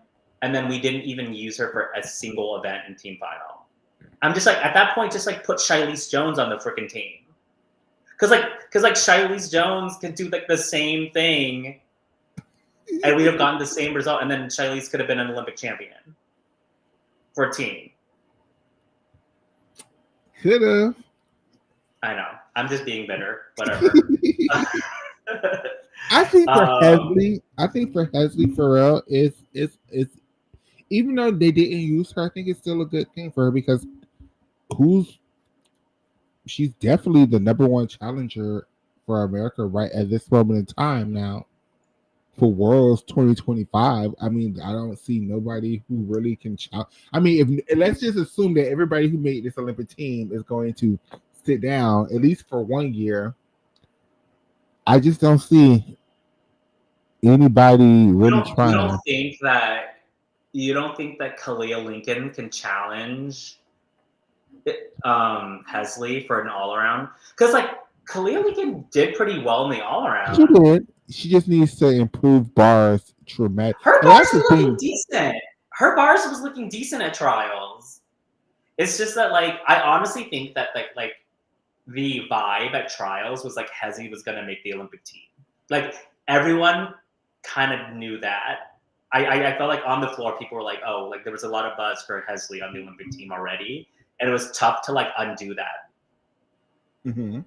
and then we didn't even use her for a single event in team final. I'm just like at that point, just like put Shilese Jones on the freaking team, because like Shilese Jones could do like the same thing, and we'd have gotten the same result, and then Shilese could have been an Olympic champion for a team. Could have. I know. I'm just being bitter. Whatever. I think for um, Hesley, I think for Hesley Farrell is even though they didn't use her, I think it's still a good thing for her because who's she's definitely the number one challenger for America right at this moment in time now for Worlds 2025. I mean, I don't see nobody who really can challenge. I mean, if let's just assume that everybody who made this Olympic team is going to sit down at least for 1 year. I just don't see anybody You really don't you don't trying. think that you don't think that Kalia Lincoln can challenge Hesley for an all around? Because like Kalia Lincoln did pretty well in the all She around. did. She just needs to improve bars dramatic. Her And that's bars the were looking thing. decent. Her bars was looking decent at trials. It's just that like I honestly think that like the vibe at trials was like Hezi was gonna make the Olympic team. Like everyone kind of knew that. I felt like on the floor people were like, oh, like there was a lot of buzz for Hesley on the Olympic team already, and it was tough to like undo that. Mm-hmm.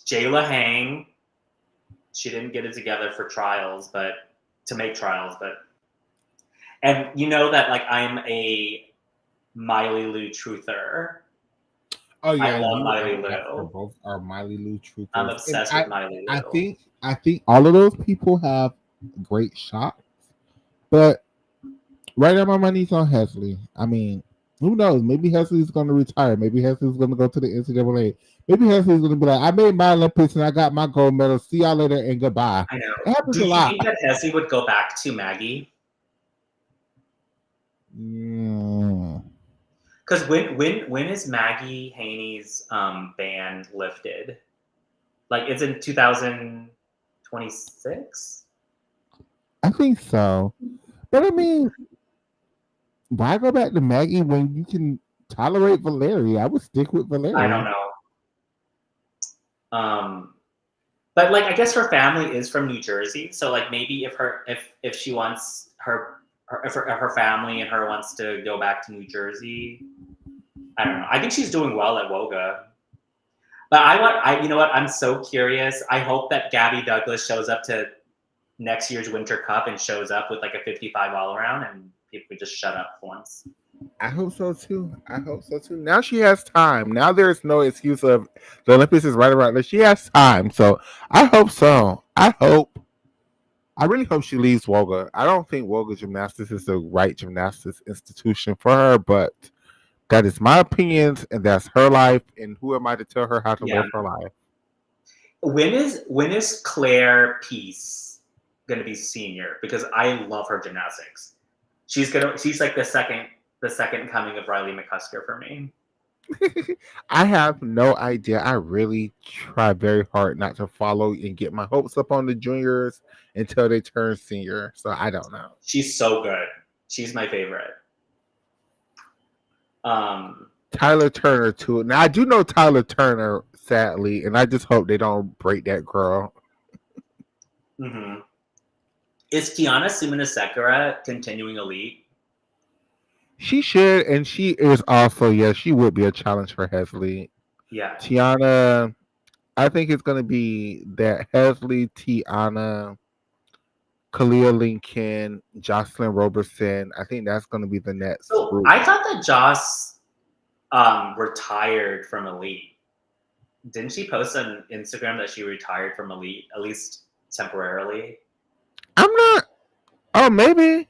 Jayla Hang, she didn't get it together for trials, but to make trials, but and you know that like I'm a Miley Lou truther. Oh I yeah, love you Miley and Esther Lou. both are Miley Lou I'm truthers, and obsessed with Miley I Lou. think I think all of those people have great shots, but right now my money's on Hesley. I mean, who knows? Maybe Hesley's going to retire. Maybe Hesley's going to go to the NCAA. Maybe Hesley's going to be like, I made my Olympics and I got my gold medal. See y'all later and goodbye. I know. It happens Do a you lot. think that Hezi would go back to Maggie? Mm. Because when is Maggie Haney's ban lifted? Like it's in 2026? I think so. But I mean, why go back to Maggie when you can tolerate Valeria? I would stick with I don't Valeria. know. But like I guess her family is from New Jersey, so like maybe if she wants if her family and her wants to go back to New Jersey, I don't know. I think she's doing well at Woga. But you know what? I'm so curious. I hope that Gabby Douglas shows up to next year's Winter Cup and shows up with like a 55 all around, and people could just shut up once. I hope so too. I hope so too. Now she has time. Now there's no excuse of the Olympics is right around. She has time. So I hope so. I really hope she leaves Woga. I don't think Woga Gymnastics is the right gymnastics institution for her, but that is my opinions and that's her life. And who am I to tell her how to Yeah. live her life? When is Claire Peace gonna be senior? Because I love her gymnastics. She's like the second coming of Riley McCusker for me. I have no idea. I really try very hard not to follow and get my hopes up on the juniors until they turn senior. So I don't know. She's so good. She's my favorite. Tyler Turner too. Now I do know Tyler Turner, sadly, and I just hope they don't break that girl. Mm-hmm. Is Tiana Sumanasekara continuing elite? She should, and she is also, yes, she would be a challenge for Hesley. Yeah. Tiana, I think it's going to be that Hesley, Tiana, Kalia Lincoln, Jocelyn Robertson. I think that's going to be the next So group. I thought that Joss retired from elite. Didn't she post on Instagram that she retired from elite, at least temporarily? I'm not. Oh, maybe.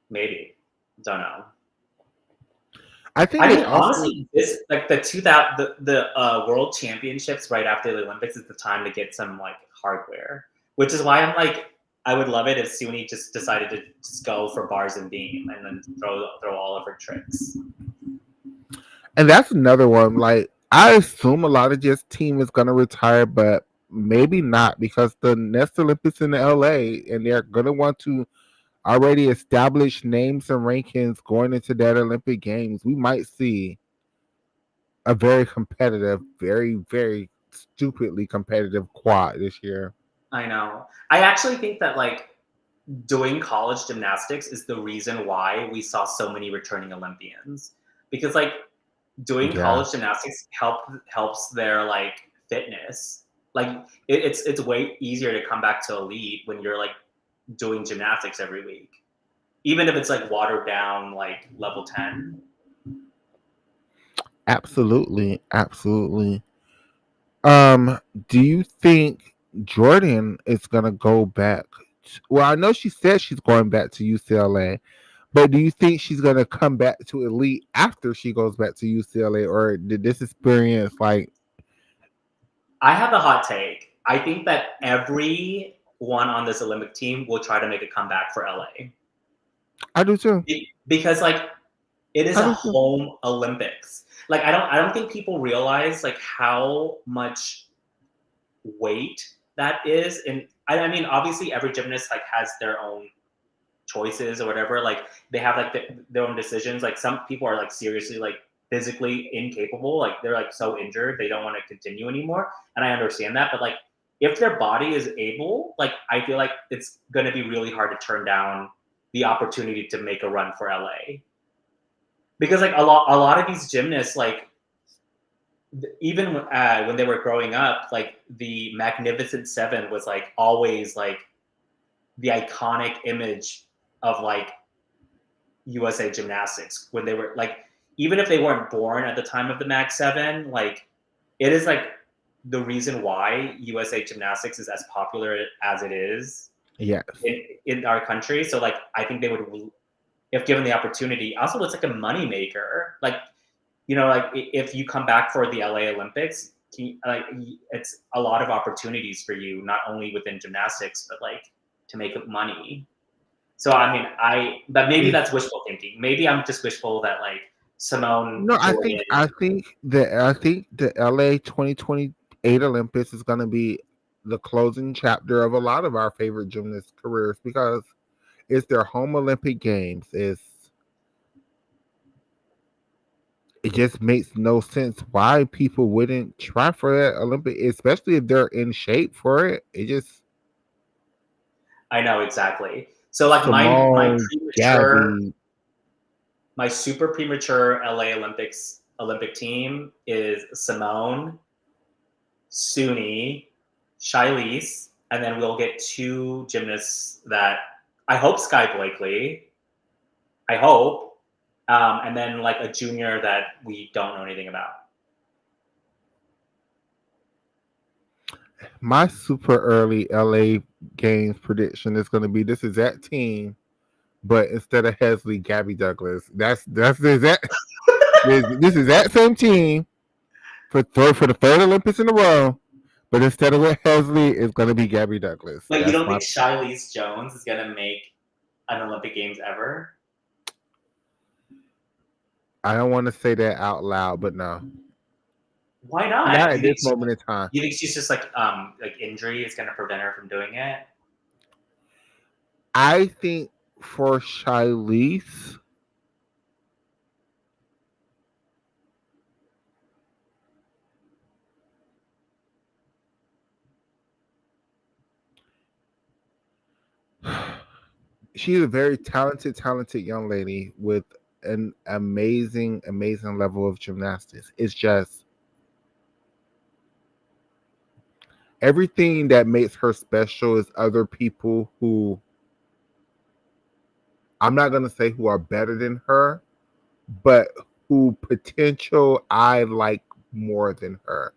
Maybe. Don't know. I think I they mean, also. honestly, this like the 2000 the World Championships right after the Olympics is the time to get some like hardware, which is why I'm like, I would love it if Suni just decided to just go for bars and beam and then throw all of her tricks. And that's another one. Like, I assume a lot of just team is going to retire, but maybe not because the next Olympics in LA and they're going to want to already establish names and rankings going into that Olympic Games. We might see a very competitive, very, very stupidly competitive quad this year. I know. I actually think that like doing college gymnastics is the reason why we saw so many returning Olympians, because like doing Yeah. college gymnastics helps their like fitness. Like it's way easier to come back to elite when you're like doing gymnastics every week. even if it's like watered down, like level 10. Absolutely, absolutely. Um, do you think Jordan is gonna go back? Well, I know she said she's going back to UCLA, but do you think she's gonna come back to Elite after she goes back to UCLA, or did this experience like? I have a hot take. I think that everyone on this Olympic team will try to make a comeback for LA. I do too. Because like it is I a do too. home Olympics. Like I don't think people realize like how much weight that is. And I mean, obviously every gymnast like has their own choices or whatever. Like they have like their own decisions. Like some people are like seriously like physically incapable. Like they're like so injured they don't want to continue anymore. And I understand that. But like if their body is able, like I feel like it's gonna be really hard to turn down the opportunity to make a run for LA. Because like a lot of these gymnasts like even when they were growing up, like the Magnificent Seven was like always like the iconic image of like USA Gymnastics when they were like, even if they weren't born at the time of the Mag Seven, like it is like the reason why USA Gymnastics is as popular as it is Yes. in our country. So like I think they would, if given the opportunity, also it's like a money maker. Like like if you come back for the LA Olympics, like it's a lot of opportunities for you, not only within gymnastics, but like to make money. So I mean, but maybe If that's wishful thinking. Maybe I'm just wishful that like Simone, no, Jordan. I think the LA 2028 Olympics is going to be the closing chapter of a lot of our favorite gymnast careers because it's their home Olympic Games. It just makes no sense why people wouldn't try for that Olympic, especially if they're in shape for it. It just I know exactly. So like my Simone, premature, Gabby. my super premature LA Olympic team is Simone, Suni, Shilese, and then we'll get two gymnasts that I hope Sky Blakely. I hope, and then like a junior that we don't know anything about. My super early LA Games prediction is going to be this is that team, but instead of Hesley, Gabby Douglas. That's the exact. This is that same team for the third Olympics in a row, but instead of with Hesley, it's going to be Gabby Douglas. Like you That's don't my. think Shilese Jones is gonna make an Olympic Games ever? I don't want to say that out loud, but no, Why not? not Do at you think this moment in time. she's just like injury is gonna prevent her from doing it? I think for Shilese, she's a very talented young lady with an amazing level of gymnastics. It's just everything that makes her special is other people who I'm not gonna say who are better than her, but who potential I like more than her.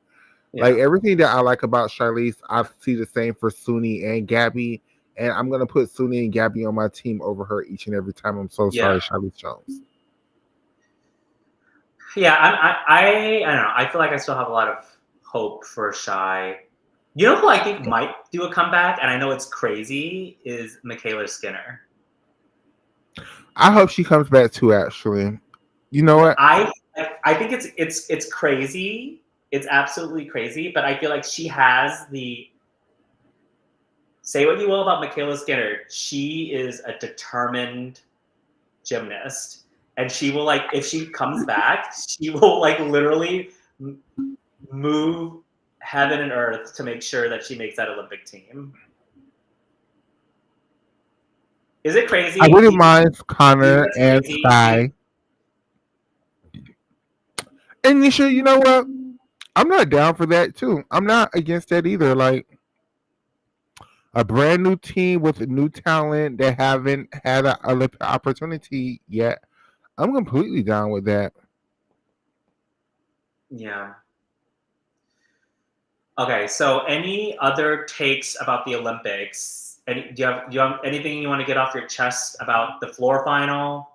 Like Yeah, everything that I like about Charlize, I see the same for Suni and Gabby. And I'm gonna put Suni and Gabby on my team over her each and every time. I'm so yeah, sorry, Charlize Jones. yeah. I don't know. I feel like I still have a lot of hope for Shy. You know who I think might do a comeback, and I know it's crazy, is Michaela Skinner. I hope she comes back too. Actually, you know what? I think it's crazy. It's absolutely crazy, but I feel like she has the, say what you will about Michaela Skinner, she is a determined gymnast, and she will like if she comes back, she will like literally move heaven and earth to make sure that she makes that Olympic team. Is it I crazy? wouldn't Do mind you think Connor that's and crazy? Sky. And Nisha, you know what? I'm not down for that too. I'm not against that either. Like A brand new team with new talent that haven't had an Olympic opportunity yet. I'm completely down with that. Yeah. Okay, so any other takes about the Olympics? Do you have anything you want to get off your chest about the floor final?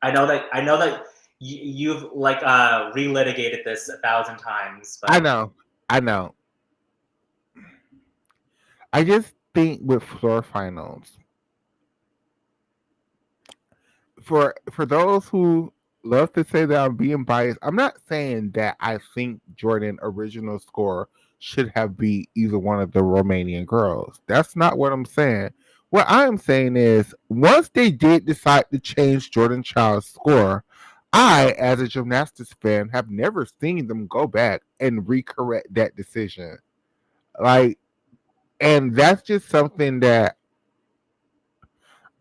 I know that you've like relitigated this 1,000 times, I but know. I know. I just think with floor finals, for those who love to say that I'm being biased, I'm not saying that I think Jordan original score should have beat either one of the Romanian girls. That's not what I'm saying. What I'm saying is once they did decide to change Jordan Child's score, I, as a gymnastics fan, have never seen them go back and recorrect that decision. Like, and that's just something that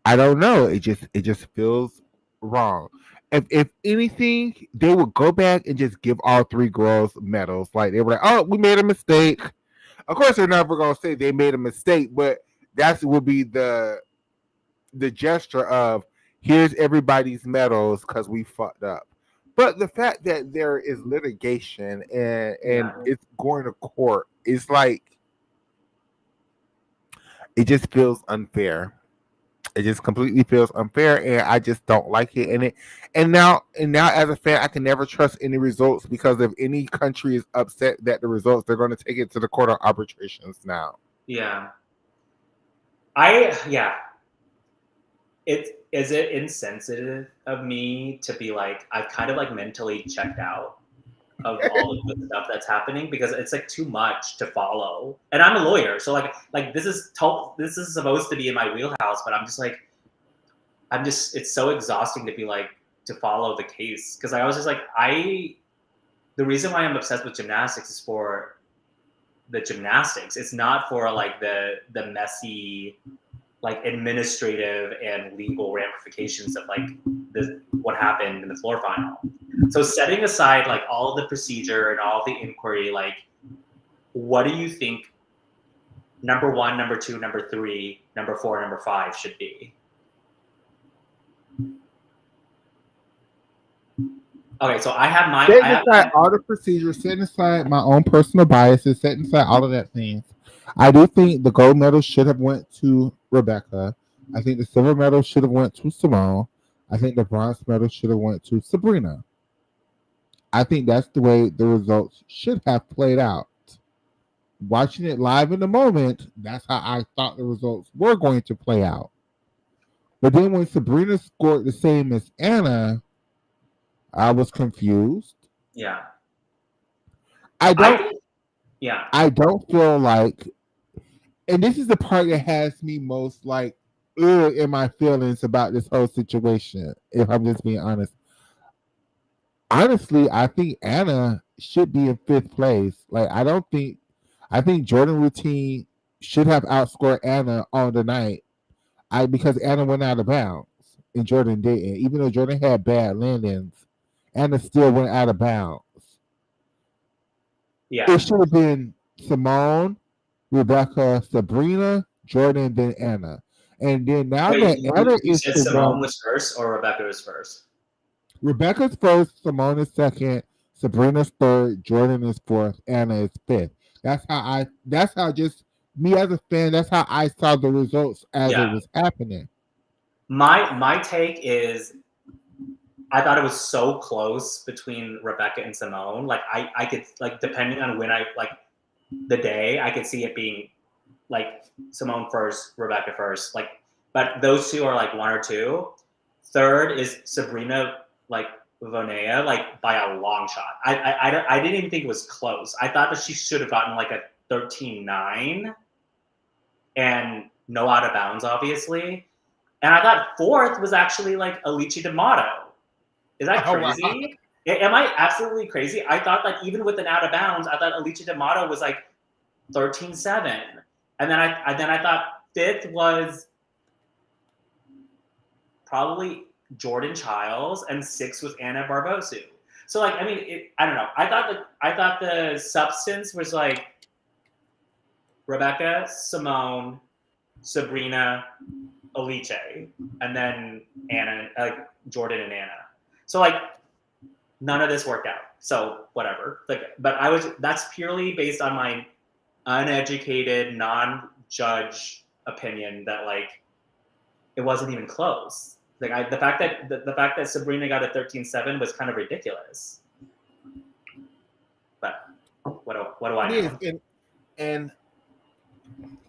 I don't know. It just feels wrong. If anything, they would go back and just give all three girls medals. Like they were like, "Oh, we made a mistake." Of course, they're never gonna say they made a mistake, but that would be the gesture of here's everybody's medals because we fucked up. But the fact that there is litigation and yeah, it's going to court is like it just feels unfair. It just completely feels unfair, and I just don't like it. And now, as a fan, I can never trust any results because if any country is upset that the results, they're going to take it to the court of arbitrations now. yeah. Yeah. Is it insensitive of me to be like I've kind of like mentally checked out of all of the stuff that's happening because it's like too much to follow. And I'm a lawyer, so like this is supposed to be in my wheelhouse, but I'm just like it's so exhausting to be like to follow the case because I was just like the reason why I'm obsessed with gymnastics is for the gymnastics. It's not for like the messy like administrative and legal ramifications of like what happened in the floor final. So setting aside like all of the procedure and all of the inquiry, like what do you think number one, number two, number three, number four, number five should be? Okay, so Setting aside all the procedures, setting aside my own personal biases, setting aside all of that things, I do think the gold medal should have went to Rebecca. I think the silver medal should have went to Simone. I think the bronze medal should have went to Sabrina. I think that's the way the results should have played out. Watching it live in the moment, that's how I thought the results were going to play out. But then when Sabrina scored the same as Anna, I was confused. yeah. I I don't think yeah. I don't feel like, and this is the part that has me most like in my feelings about this whole situation. If I'm just being honest, honestly, I think Anna should be in fifth place. Like I think Jordan Routine should have outscored Anna on the night. Because Anna went out of bounds and Jordan didn't. Even though Jordan had bad landings, Anna still went out of bounds. Yeah. It should have been Simone, Rebecca, Sabrina, Jordan, then Anna. And then now Wait, that Anna you is said the Simone one, was first or Rebecca was first? Rebecca's first, Simone is second, Sabrina's third, Jordan is fourth, Anna is fifth. That's how just me as a fan, that's how I saw the results as it Yeah. was happening. My take is I thought it was so close between Rebecca and Simone. Like I could like depending on when I like the day, I could see it being like Simone first, Rebecca first. Like, but those two are like one or two. Third is Sabrina like Vonea, like by a long shot. I didn't even think it was close. I thought that she should have gotten like a 13-9 and no out of bounds, obviously. And I thought fourth was actually like Alicia D'Amato. Is that Oh wow. crazy? Am I absolutely crazy? I thought that even with an out of bounds, I thought Alicia D'Amato was like 13-7. And then I thought fifth was probably Jordan Childs and sixth was Anna Barbosu. So like I mean I don't know. I thought the substance was like Rebecca, Simone, Sabrina, Alice, and then Anna, Jordan and Anna. So like none of this worked out. So whatever. Like, but that's purely based on my uneducated, non-judge opinion that like it wasn't even close. Like the fact that Sabrina got a 13-7 was kind of ridiculous. But what do I know? And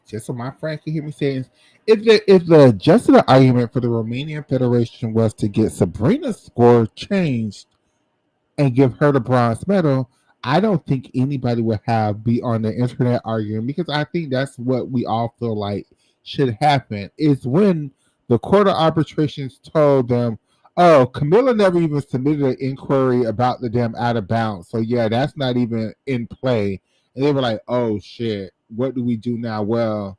just so my friend can hear me saying, if the gist of the argument for the Romanian Federation was to get Sabrina's score changed and give her the bronze medal, I don't think anybody would be on the internet arguing, because I think that's what we all feel like should happen. Is when the court of arbitrations told them, "Oh, Camilla never even submitted an inquiry about the damn out of bounds, so yeah, that's not even in play." And they were like, "Oh shit, what do we do now?" Well,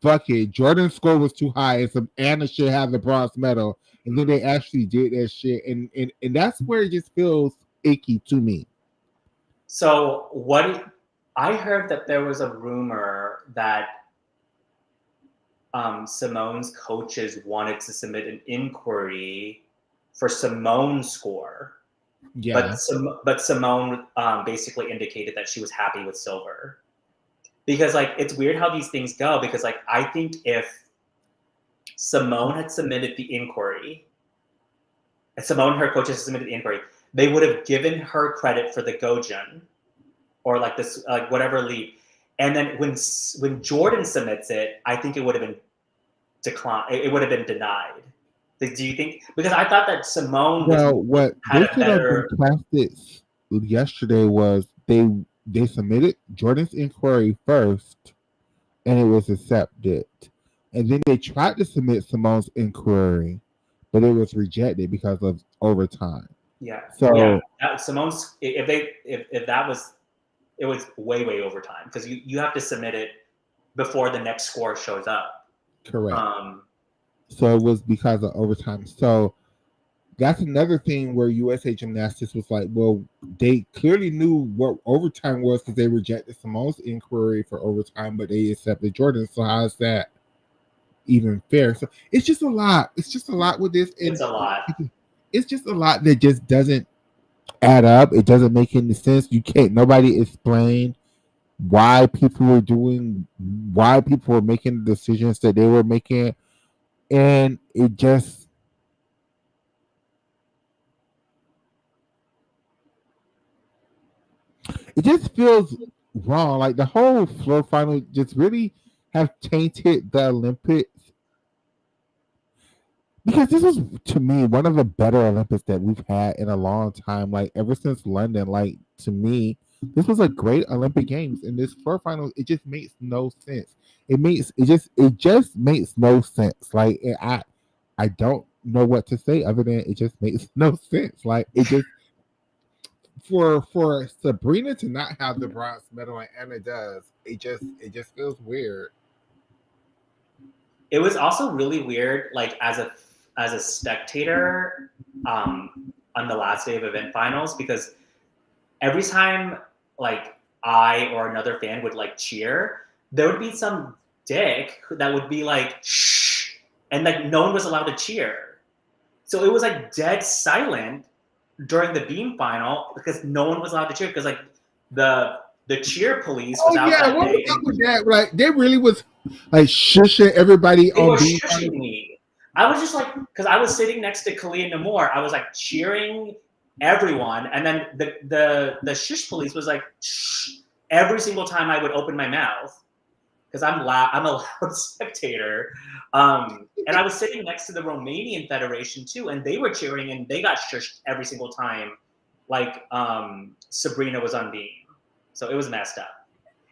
fuck it. Jordan's score was too high, and some Anna should have the bronze medal. And then they actually did that shit, and that's where it just feels icky to me. So I heard that there was a rumor that Simone's coaches wanted to submit an inquiry for Simone's score. Yeah. But Simone basically indicated that she was happy with silver. Because like it's weird how these things go, because like I think if Simone had submitted the inquiry, and Simone and her coaches submitted the inquiry, they would have given her credit for the Gojun or like this whatever lead. And then when Jordan submits it, I think it would have been declined. It would have been denied. Do you think? Because I thought that Simone what had they a said on better. the plastics yesterday was they submitted Jordan's inquiry first, and it was accepted, and then they tried to submit Simone's inquiry, but it was rejected because of overtime. Yeah. So yeah, Simone's if that was, it was way overtime, because you have to submit it before the next score shows up. correct. So it was because of overtime. So that's another thing where USA Gymnastics was like, well, they clearly knew what overtime was because they rejected Simone's inquiry for overtime, but they accepted Jordan. So how is that even fair? So it's just a lot. It's just a lot with this. And It's a lot. It's just a lot that just doesn't add up. It doesn't make any sense. Nobody explain why people were making the decisions that they were making. And it just feels wrong. Like the whole floor final just really have tainted the Olympics, because this was, to me, one of the better Olympics that we've had in a long time. Like ever since London, like to me, this was a great Olympic Games. And this floor final, it just makes no sense. It just makes no sense. Like I don't know what to say other than it just makes no sense. Like it just for Sabrina to not have the bronze medal and Anna does, it just feels weird. It was also really weird, like as a spectator, on the last day of event finals, because every time like I or another fan would like cheer, there would be some dick that would be like shh, and like no one was allowed to cheer. So it was like dead silent during the beam final because no one was allowed to cheer, because like the cheer police was out that What day. was up with that? Like they really was like shushing everybody They on were beam. shushing me. I was just like, because I was sitting next to Kalia Namor, I was like cheering everyone, and then the shush police was like shh every single time I would open my mouth, because I'm loud. I'm a loud spectator, and I was sitting next to the Romanian Federation too, and they were cheering, and they got shushed every single time, like Sabrina was on beam. So it was messed up,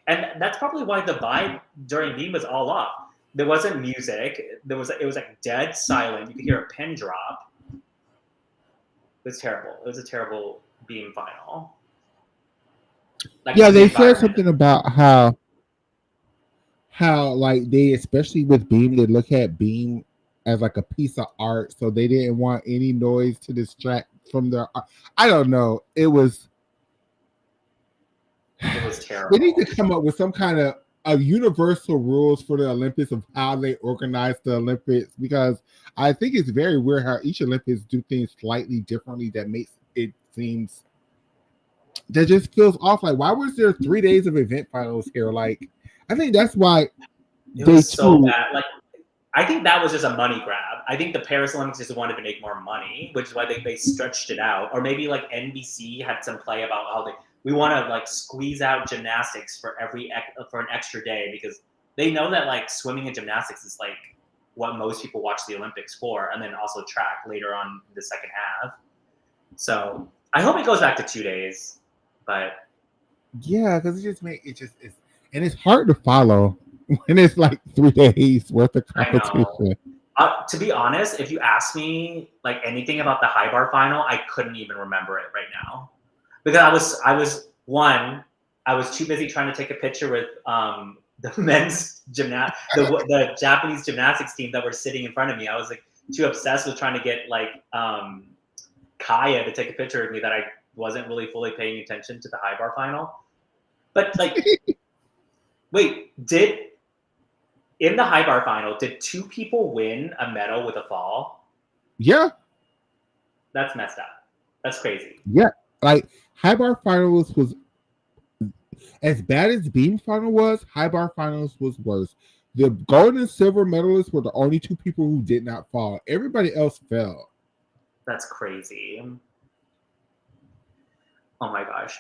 and that's probably why the vibe during beam was all off. There wasn't music. It was like dead silent. You could hear a pin drop. It was terrible. It was a terrible beam final. Like, Yeah, they said something about how like they, especially with beam, they look at beam as like a piece of art, so they didn't want any noise to distract from their art. I don't know. It was terrible. they need to come up with some kind of universal rules for the Olympics of how they organize the Olympics, because I think it's very weird how each Olympics do things slightly differently that makes it seems that just feels off. Like, why was there 3 days of event finals here? Like, I think that's why It day was so two. bad. Like, I think that was just a money grab. I think the Paris Olympics just wanted to make more money, which is why they stretched it out. Or maybe like NBC had some play about how we want to like squeeze out gymnastics for for an extra day, because they know that like swimming and gymnastics is like what most people watch the Olympics for, and then also track later on in the second half. So I hope it goes back to 2 days, but Yeah, because it just make it just is, and it's hard to follow when it's like 3 days worth of I know. competition. To be honest, if you ask me like anything about the high bar final, I couldn't even remember it right now, because I was too busy trying to take a picture with the the Japanese gymnastics team that were sitting in front of me. I was like too obsessed with trying to get like Kaya to take a picture of me that I wasn't really fully paying attention to the high bar final. But like, wait, in the high bar final, did two people win a medal with a fall? Yeah, That's messed up. That's crazy. yeah. Like, high bar finals was as bad as beam final was. High bar finals was worse. The gold and silver medalists were the only two people who did not fall. Everybody else fell. That's crazy. Oh my gosh.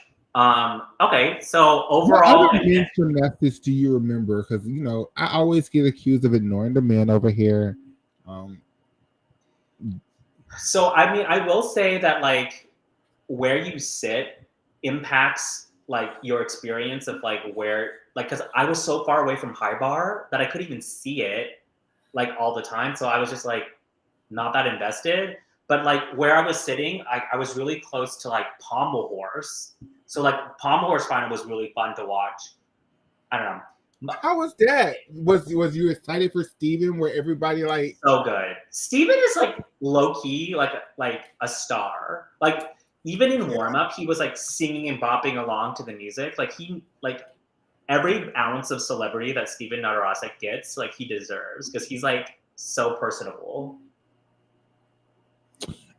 Okay, so What other overall, men's gymnastics do you remember? Because I always get accused of ignoring the men over here. Um, so I mean, I will say that like where you sit impacts like your experience of like where, like, because I was so far away from high bar that I couldn't even see it like all the time. So I was just like not that invested. But like where I was sitting, I was really close to like pommel horse. So like pommel horse final was really fun to watch. I don't know. how was that? Was you excited for Steven where everybody like So good. Steven is like low key, like a star. Like even in warm up, he was like singing and bopping along to the music. Like he like every ounce of celebrity that Steven Nadarasek gets, like he deserves, because he's like so personable.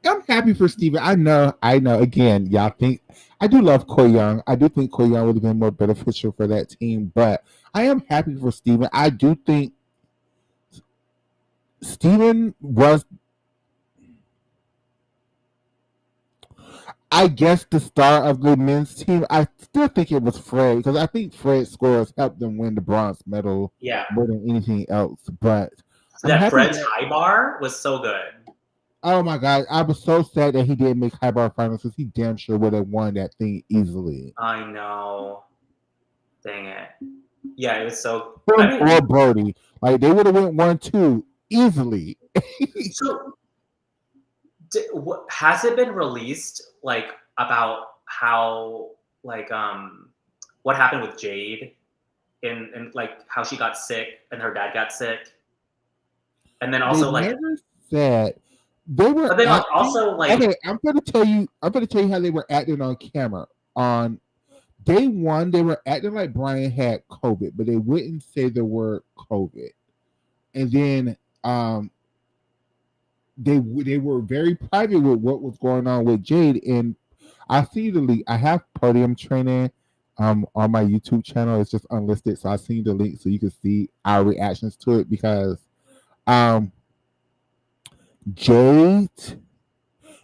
I'm happy for Steven. I know. Again, y'all think I do love Koy Young. I do think Koy Young would have been more beneficial for that team, but I am happy for Steven. I do think Steven was, I guess, the star of the men's team. I still think it was Fred, because I think Fred's scores helped them win the bronze medal Yeah. more than anything else. But So I'm that happy Fred's that, high bar was so good. oh my god, I was so sad that he didn't make high bar finals, because he damn sure would have won that thing easily. I know. Dang it. Yeah, it was so. I Him mean, or Brody, like they would have went 1-2 easily. so has it been released like about how like what happened with Jade and like how she got sick and her dad got sick, and then They also like, never said they were but then like acting. also like, Okay, I'm gonna tell you. I'm gonna tell you how they were acting on camera. On day one, they were acting like Brian had COVID, but they wouldn't say the word COVID. And then they were very private with what was going on with Jade. And I see the link. I have podium training on my YouTube channel. It's just unlisted, so I seen the link so you can see our reactions to it, because um Jade,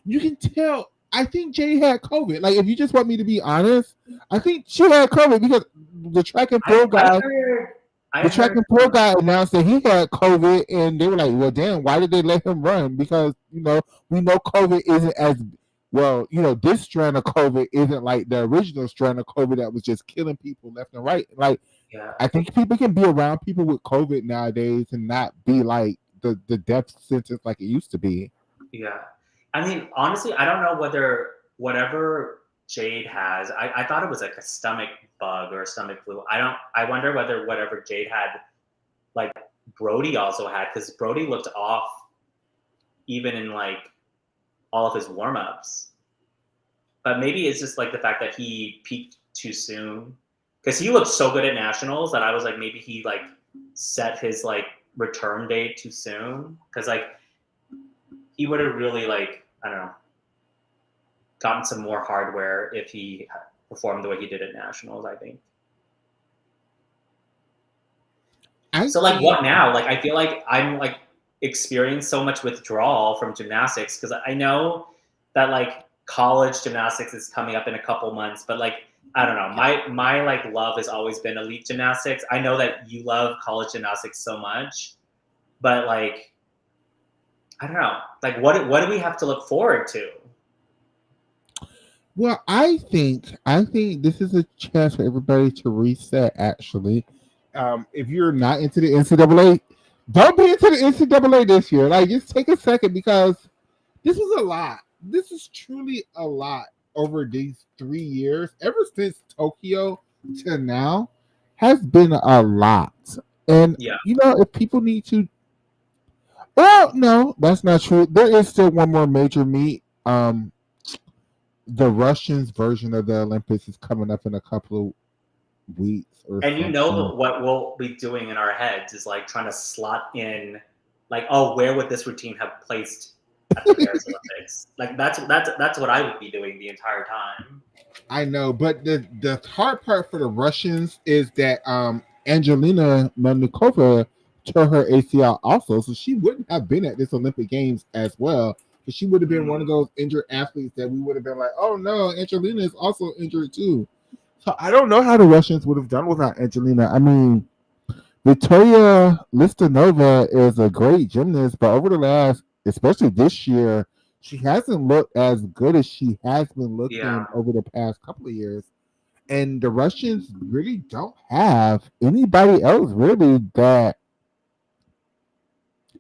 you can tell. I think Jade had COVID. Like, if you just want me to be honest, I think she had COVID, because the track and field I guy, heard I the track heard and field guy announced that he had COVID, and they were like, "Well, damn, why did they let him run?" Because we know COVID isn't as well. This strand of COVID isn't like the original strand of COVID that was just killing people left and right. Like, yeah, I think people can be around people with COVID nowadays and not be like the death sentence like it used to be. yeah. I mean, honestly, I don't know whether whatever Jade has, I thought it was like a stomach bug or a stomach flu. I wonder whether whatever Jade had, like Brody also had, because Brody looked off even in like all of his warm-ups. But maybe it's just like the fact that he peaked too soon, because he looked so good at nationals that I was like, maybe he like set his like return date too soon, because like he would have really like, I don't know, gotten some more hardware if he performed the way he did at nationals, I think. I So like think what now? Like I feel like I'm like experienced so much withdrawal from gymnastics, because I know that like college gymnastics is coming up in a couple months, but like I don't know. My like love has always been elite gymnastics. I know that you love college gymnastics so much, but like I don't know. Like what do we have to look forward to? well, I think this is a chance for everybody to reset. Actually, if you're not into the NCAA, don't be into the NCAA this year. Like, just take a second because this is a lot. This is truly a lot over these 3 years. Ever since Tokyo to now, has been a lot. And Yeah. if people need to, well, no, that's not true. There is still one more major meet. The Russians version of the Olympics is coming up in a couple of weeks or And you know something. what we'll be doing in our heads is like trying to slot in, like, oh, where would this routine have placed at the Paris Olympics? Like that's what I would be doing the entire time. I know, but the hard part for the Russians is that Angelina Melnikova tore her ACL also, so she wouldn't have been at this Olympic Games as well. Because she would have been one of those injured athletes that we would have been like, oh no, Angelina is also injured too. So I don't know how the Russians would have done without Angelina. I mean, Victoria Listinova is a great gymnast, but over the last, especially this year, she hasn't looked as good as she has been Yeah. looking over the past couple of years. And the Russians really don't have anybody else really that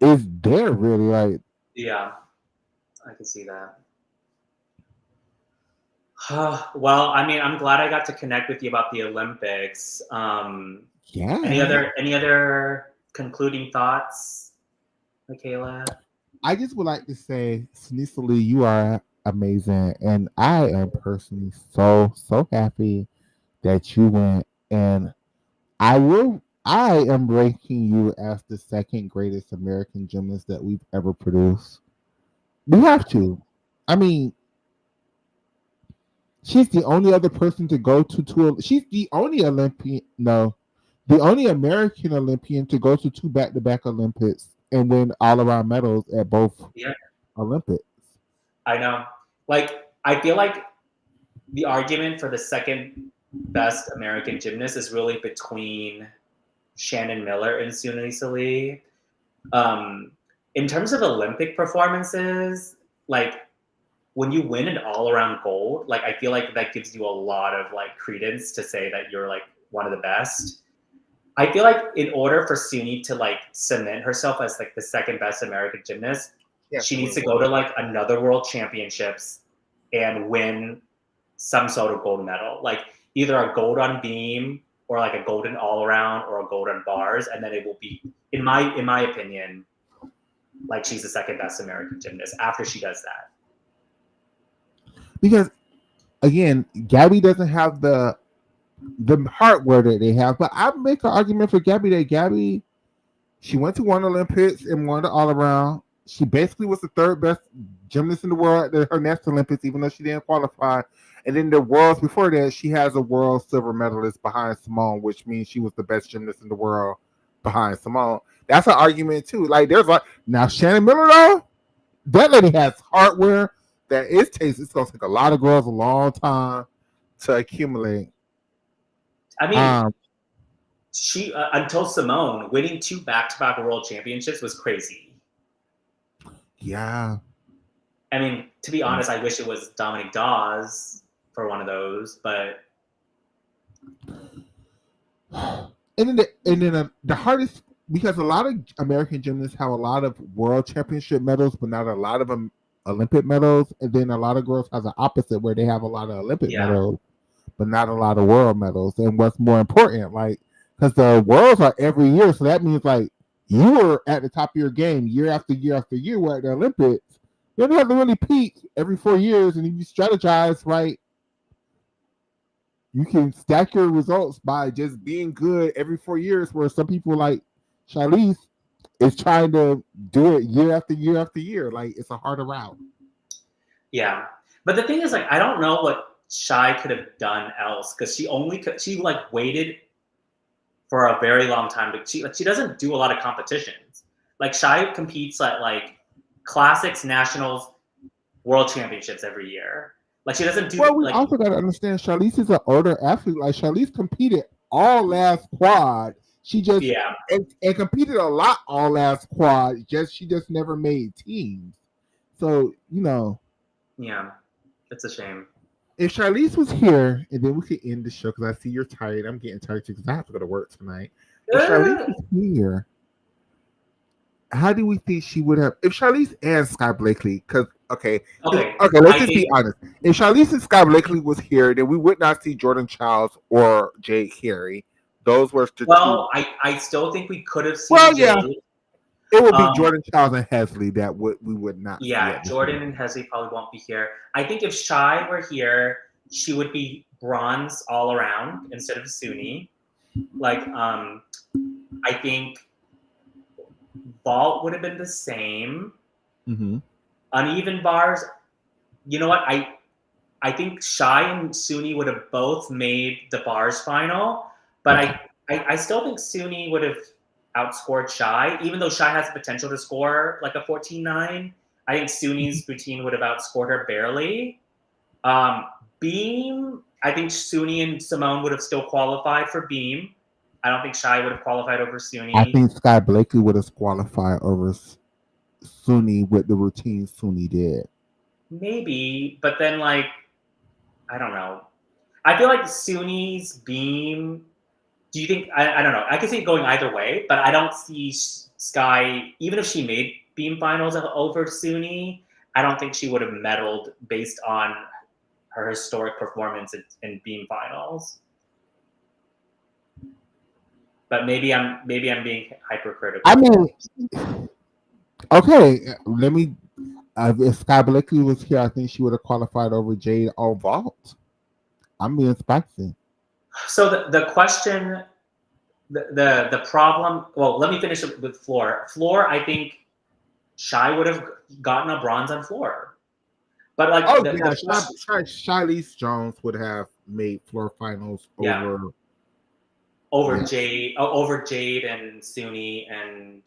is there really. Like, Yeah. I can see that. Well, I mean, I'm glad I got to connect with you about the Olympics. yeah, Any other concluding thoughts, Michaela? I just would like to say, Sneasely, you are amazing, and I am personally so happy that you went. And I am ranking you as the second greatest American gymnast that we've ever produced. We have to. I mean, she's the only other person to go to two. She's the only Olympian. No, the only American Olympian to go to two back-to-back Olympics and win all-around medals at both Yeah, Olympics. I know. Like, I feel like the argument for the second best American gymnast is really between Shannon Miller and Sunil Lee. In terms of Olympic performances, like when you win an all-around gold, like I feel like that gives you a lot of like credence to say that you're like one of the best. I feel like in order for Suni to like cement herself as like the second best American gymnast, she needs to go to like another world championships and win some sort of gold medal, like either a gold on beam or like a golden all around or a gold on bars, and then it will be, in my opinion, like she's the second best American gymnast after she does that. Because again, Gabby doesn't have the hardware that they have. But I make an argument for Gabby that Gabby, she went to one Olympics and won the all around. She basically was the third best gymnast in the world at her next Olympics, even though she didn't qualify. And then the worlds before that, she has a world silver medalist behind Simone, which means she was the best gymnast in the world behind Simone. That's an argument too. Like, there's like, now Shannon Miller though, that lady has hardware that is tasty. It's gonna take a lot of girls a long time to accumulate. I mean, she until Simone winning 2 back-to-back world championships was crazy. Yeah. I mean, to be honest, I wish it was Dominic Dawes for one of those, but And then the hardest, because a lot of American gymnasts have a lot of world championship medals, but not a lot of them Olympic medals. And then a lot of girls have the opposite, where they have a lot of Olympic medals, but not a lot of world medals. And what's more important, like, because the worlds are every year, so that means like you were at the top of your game year after year after year. Where at the Olympics, you don't have to really peak every 4 years, and if you strategize right, You can stack your results by just being good every 4 years, where some people like Charlize is trying to do it year after year after year. Like, it's a harder route. Yeah, but the thing is, like, I don't know what Shy could have done else, because she like waited for a very long time. She doesn't do a lot of competitions. Like, Shy competes at like classics, nationals, world championships every year. Like, she doesn't do Well, we like, also got to understand Charlize is an older athlete. Like, Charlize competed all last quad. She just yeah, and competed a lot all last quad. She just never made teams. So, yeah. It's a shame. if Charlize was here, and then we could end the show, because I see you're tired. I'm getting tired too, because I have to go to work tonight. If Charlize was here, how do we think she would have? If Charlize and Sky Blakely, because okay, Okay, let's I just be think. honest. If Charlize and Sky Blakely was here, then we would not see Jordan Childs or Jay Carey. Those were the two. Well, I still think we could have seen Well, yeah, Jade. it would be Um, Jordan Childs and Hesley that we would not see yeah, at this Jordan moment. and Hesley probably won't be here. I think if Shy were here, she would be bronze all around instead of Suni. Like, I think vault would have been the same. Mm-hmm. Uneven bars. You know what? I think Shy and Suni would have both made the bars final, but I still think Suni would have outscored Shy, even though Shy has the potential to score like a 14-9. I think Suni's routine would have outscored her barely. Beam, I think Suni and Simone would have still qualified for Beam. I don't think Shy would have qualified over I Suni. think Sky Blakely would have qualified over Suni with the routine Suni did. Maybe, but then, like, I don't know. I feel like Suni's Beam. Do you think? I don't know. I could see it going either way, but I don't see Sky. Even if she made Beam finals over Suni, I don't think she would have medaled based on her historic performance in Beam finals. But maybe I'm being hypercritical. I mean, okay, let me. If Sky Blakely was here, I think she would have qualified over Jade or Vault. I'm being spicy. So the question, the problem. Well, let me finish with Floor. Floor, I think Shy would have gotten a bronze on Floor. But like Oh the yeah, question, Charlize Jones would have made floor finals yeah, over. over Yeah, Jade and Suni and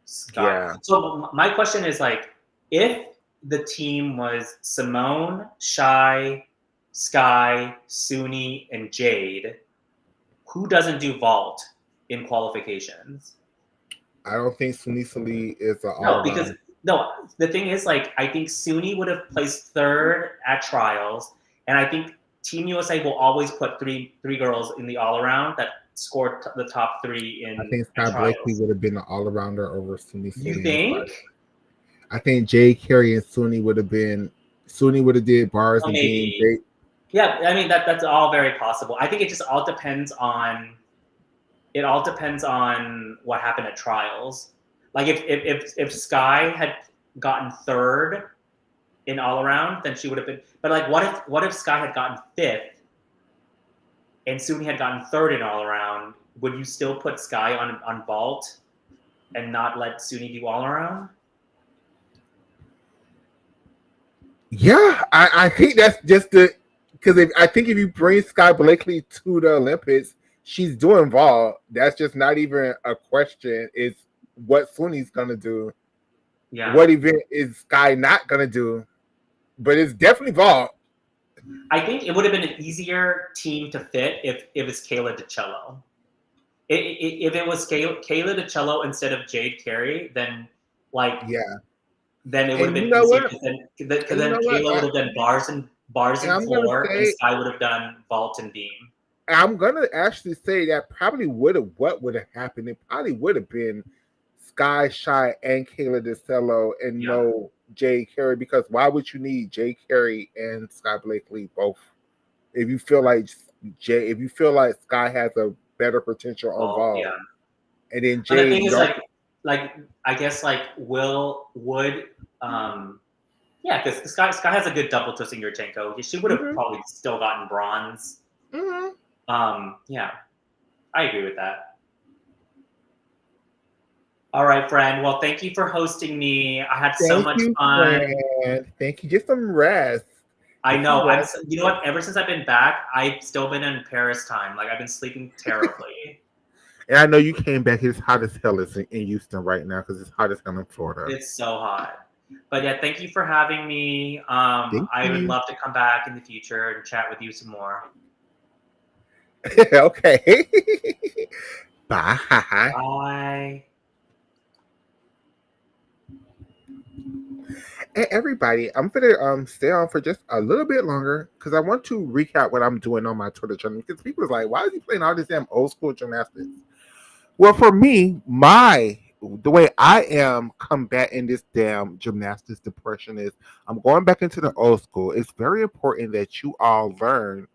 Sky. yeah. So my question is, like, if the team was Simone, Shy, Sky, Suni, and Jade, who doesn't do vault in qualifications? I don't think Sunisali is an all No, because around. no, the thing is, like, I think Suni would have placed third at trials, and I think Team USA will always put three girls in the all around that scored the top three I in think at Sky Blakely trials. would have been an all arounder over You Sunisali and Sky. think? I think Jay Carey and Suni would have been. Suni would have did bars Well, and beam. maybe. Yeah, I mean that's all very possible. I think it just all depends on what happened at trials. Like, if Sky had gotten third in all around, then she would have been. But like, what if Sky had gotten fifth and Suni had gotten third in all around? Would you still put Sky on vault and not let Suni do all around? Yeah, I think that's just because I think if you bring Sky Blakely to the Olympics, she's doing vault. That's just not even a question. It's what Suni's gonna do. Yeah. What event is Sky not gonna do? But it's definitely vault. I think it would have been an easier team to fit if it was Kayla DiCello. If it was Kayla DiCello instead of Jade Carey, then, like, Yeah, then it would have and you been know easier, what? because then And you know what? Kayla would have done bars And and I'm gonna floor, and say, Sky would have done vault and beam. I'm gonna actually say that probably would have what would have happened. It probably would have been Sky Shy and Kayla DeCello and Yeah. no Jay Carey, because why would you need Jay Carey and Sky Blakely both? If you feel like if you feel like Sky has a better potential on Vault. Vol, Yeah. and then But the Jade, thing is, you like I guess, like, yeah, because Sky has a good double twisting Yurchenko. She would have Mhm. probably still gotten bronze. Mhm. Yeah, I agree with that. All right, friend. Well, thank you for hosting me. I had so Thank much you, fun. friend. Thank you. Get some rest. I Get some know. rest. You know what? Ever since I've been back, I've still been in Paris time. Like I've been sleeping terribly. And I know you came back. It's hot as hell in Houston right now because it's hot as hell in Florida. It's so hot. But yeah, thank you for having me. Thank I would you. love to come back in the future and chat with you some more. Okay. Bye. Bye. And everybody, I'm gonna stay on for just a little bit longer because I want to recap what I'm doing on my Twitter channel. Because people is like, why is he playing all this damn old school gymnastics? Well, for me, the way I am combating this damn gymnastics depression is I'm going back into the old school. It's very important that you all learn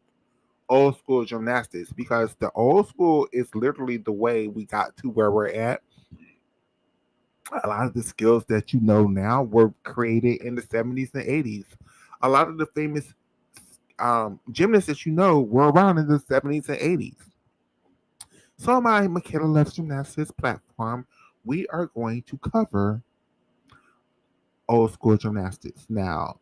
old school gymnastics because the old school is literally the way we got to where we're at. A lot of the skills that you know now were created in the 70s and 80s. A lot of the famous gymnasts that you know were around in the 70s and 80s. So, on my Michaela Loves Gymnastics platform, we are going to cover old school gymnastics. Now,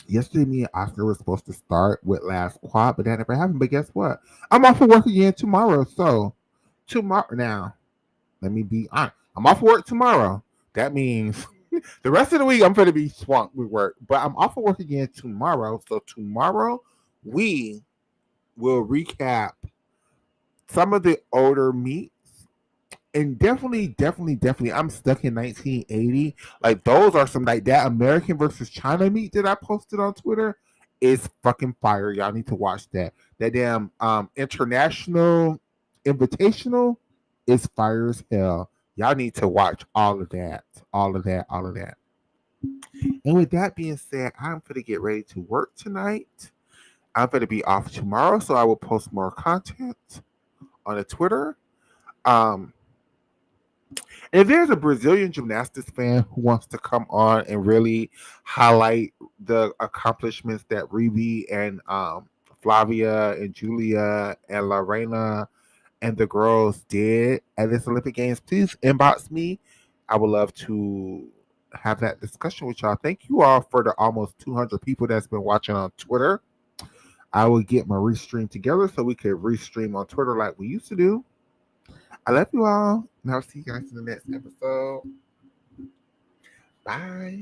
yesterday me and Oscar were supposed to start with last quad, but that never happened. But guess what? I'm off for work again tomorrow. So, tomorrow, now, let me be honest. I'm off work tomorrow. That means the rest of the week I'm going to be swamped with work. But I'm off of work again tomorrow. So tomorrow we will recap some of the older meets. And definitely, I'm stuck in 1980. Like those are some like that American versus China meet that I posted on Twitter is fucking fire. Y'all need to watch that. That damn international invitational is fire as hell. Y'all need to watch all of that. All of that. All of that. And with that being said, I'm gonna get ready to work tonight. I'm gonna be off tomorrow, so I will post more content on the Twitter. Um, if there's a Brazilian gymnastics fan who wants to come on and really highlight the accomplishments that Ruby and Flavia and Julia and Lorena and the girls did at this Olympic Games, please inbox me. I would love to have that discussion with y'all. Thank you all for the almost 200 people that's been watching on Twitter. I will get my restream together so we could restream on Twitter like we used to do. I love you all. And I'll see you guys in the next episode. Bye.